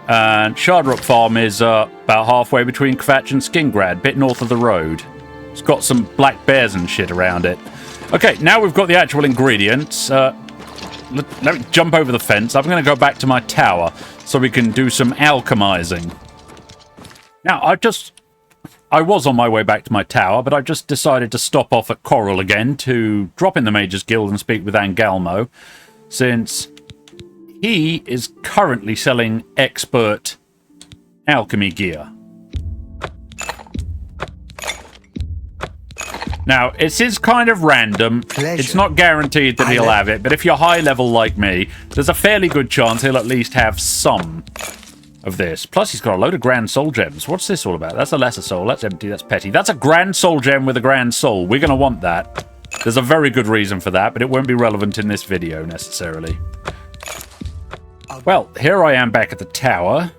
And Shardrock Farm is about halfway between Kvatch and Skingrad, bit north of the road. It's got some black bears and shit around it. Okay, now we've got the actual ingredients. Let me jump over the fence. I'm going to go back to my tower so we can do some alchemizing. Now, I was on my way back to my tower, but I just decided to stop off at Coral again to drop in the Mage's Guild and speak with Angalmo, since he is currently selling expert alchemy gear. Now, it is kind of random. Pleasure. It's not guaranteed that he'll have it, but if you're high level like me, there's a fairly good chance he'll at least have some of this. Plus, he's got a load of Grand Soul Gems. What's this all about? That's a Lesser Soul. That's empty. That's petty. That's a Grand Soul Gem with a Grand Soul. We're going to want that. There's a very good reason for that, but it won't be relevant in this video, necessarily. Well, here I am back at the tower.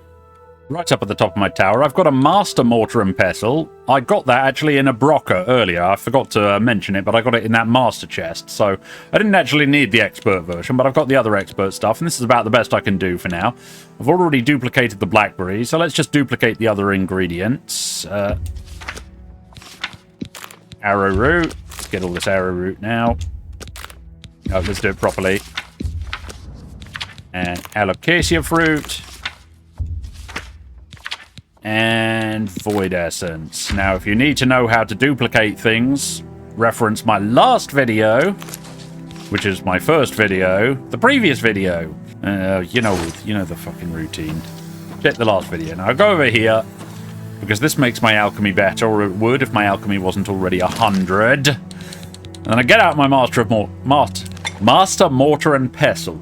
Right up at the top of my tower, I've got a Master Mortar and Pestle. I got that actually in a Brocker earlier. I forgot to mention it, but I got it in that Master chest. So I didn't actually need the Expert version, but I've got the other Expert stuff, and this is about the best I can do for now. I've already duplicated the blackberry, so let's just duplicate the other ingredients. Arrowroot. Let's get all this arrowroot now. Oh, let's do it properly. And alocasia fruit. And Void Essence. Now, if you need to know how to duplicate things, reference my last video, which is my first video, the previous video. You know the fucking routine. Check the last video. Now, I'll go over here, because this makes my alchemy better, or it would if my alchemy wasn't already 100. And then I get out my Master Mortar and Pestle.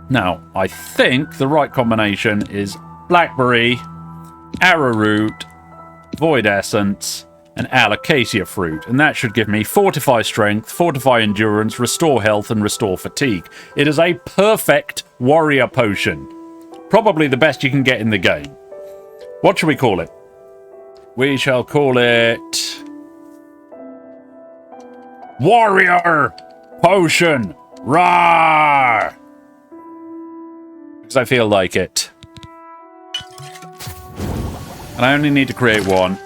Now, I think the right combination is blackberry, arrowroot, void essence, and alocasia fruit. And that should give me fortify strength, fortify endurance, restore health, and restore fatigue. It is a perfect warrior potion. Probably the best you can get in the game. What should we call it? We shall call it Warrior Potion. Rawr! Because I feel like it. And I only need to create one.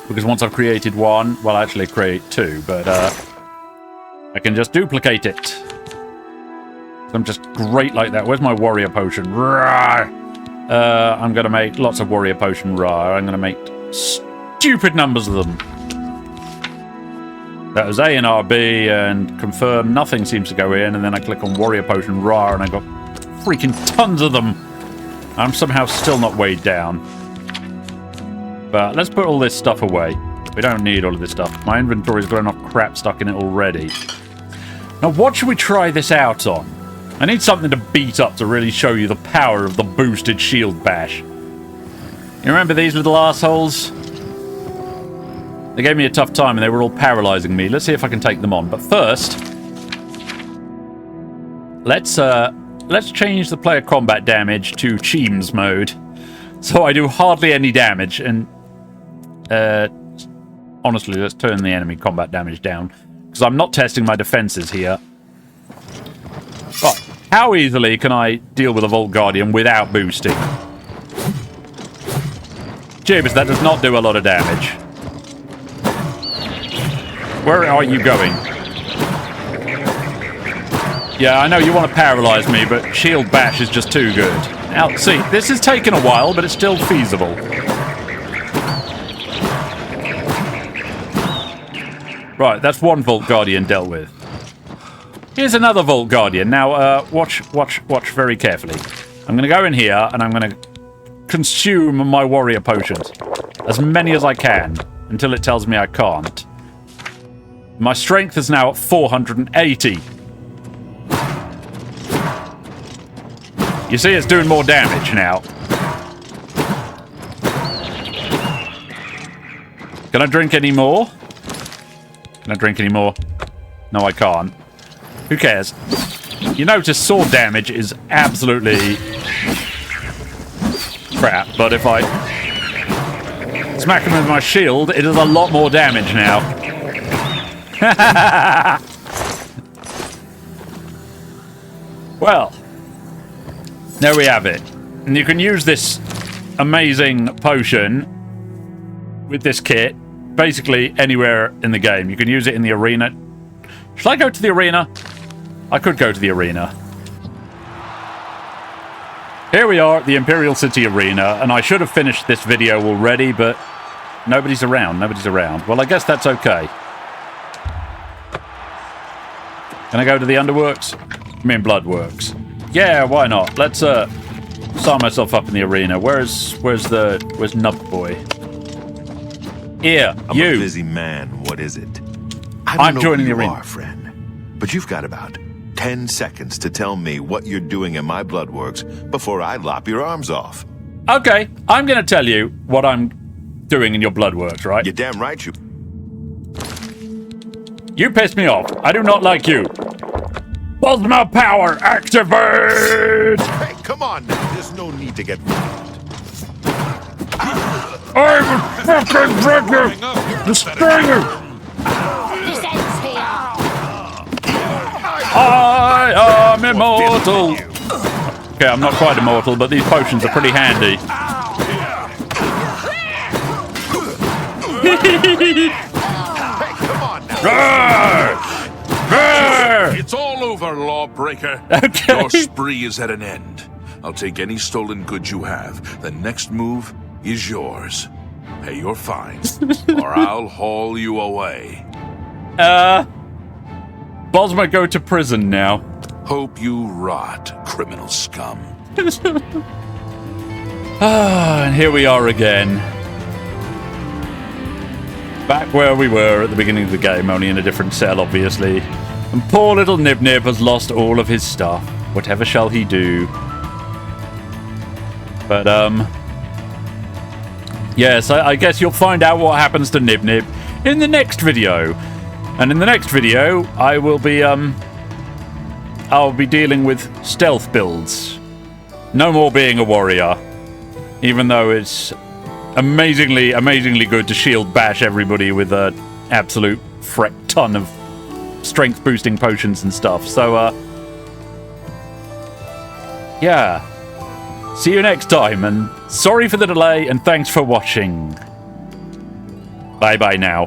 Because once I've created one, well, actually create two, but I can just duplicate it. So I'm just great like that. Where's my warrior potion? Rawr! I'm going to make lots of warrior potion. Rawr! I'm going to make stupid numbers of them. That was A and RB and confirm. Nothing seems to go in, and then I click on warrior potion. Rawr! And I got freaking tons of them. I'm somehow still not weighed down. But let's put all this stuff away. We don't need all of this stuff. My inventory's got enough crap stuck in it already. Now, what should we try this out on? I need something to beat up to really show you the power of the boosted shield bash. You remember these little assholes? They gave me a tough time and they were all paralyzing me. Let's see if I can take them on. But first, let's change the player combat damage to Cheems mode. So I do hardly any damage, and honestly, let's turn the enemy combat damage down, because I'm not testing my defenses here. Right, how easily can I deal with a Vault Guardian without boosting? Jibs, that does not do a lot of damage. Where are you going? Yeah, I know you want to paralyze me, but shield bash is just too good. Now, see, this has taken a while, but it's still feasible. Right, that's one Vault Guardian dealt with. Here's another Vault Guardian. Now, watch very carefully. I'm going to go in here, and I'm going to consume my warrior potions. As many as I can, until it tells me I can't. My strength is now at 480. You see, it's doing more damage now. Can I drink any more? Can I drink any more? No, I can't. Who cares? You notice sword damage is absolutely crap, but if I smack him with my shield, it does a lot more damage now. Well, there we have it. And you can use this amazing potion with this kit basically anywhere in the game. You can use it in the arena. Should I go to the arena? I could go to the arena. Here we are at the Imperial City Arena, and I should have finished this video already, but nobody's around. Nobody's around. Well, I guess that's okay. Can I go to the Underworks? I mean, Bloodworks. Yeah, why not? Let's sign myself up in the arena. Where's Nub Boy? Here, I'm a busy man. What is it? I'm joining the arena, friend. But you've got about 10 seconds to tell me what you're doing in my Bloodworks before I lop your arms off. Okay, I'm going to tell you what I'm doing in your Bloodworks, right? You're damn right you... You pissed me off. I do not like you. Bosmer power, activate! Hey, come on now. There's no need to get violent. I will fucking break you! Destroy you! This ends here. I am immortal! Okay, I'm not quite immortal, but these potions are pretty handy. Hey, come on now. It's all over, lawbreaker. Okay. Your spree is at an end. I'll take any stolen goods you have. The next move is yours. Pay your fines, or I'll haul you away. Bosmer go to prison now. Hope you rot, criminal scum. And here we are again. Back where we were at the beginning of the game, only in a different cell, obviously. And poor little NibNib has lost all of his stuff. Whatever shall he do? But, yes, I guess you'll find out what happens to NibNib in the next video. And in the next video, I'll be dealing with stealth builds. No more being a warrior. Even though it's amazingly good to shield bash everybody with an absolute fret ton of strength boosting potions and stuff. So, yeah. See you next time, and sorry for the delay, and thanks for watching. Bye-bye now.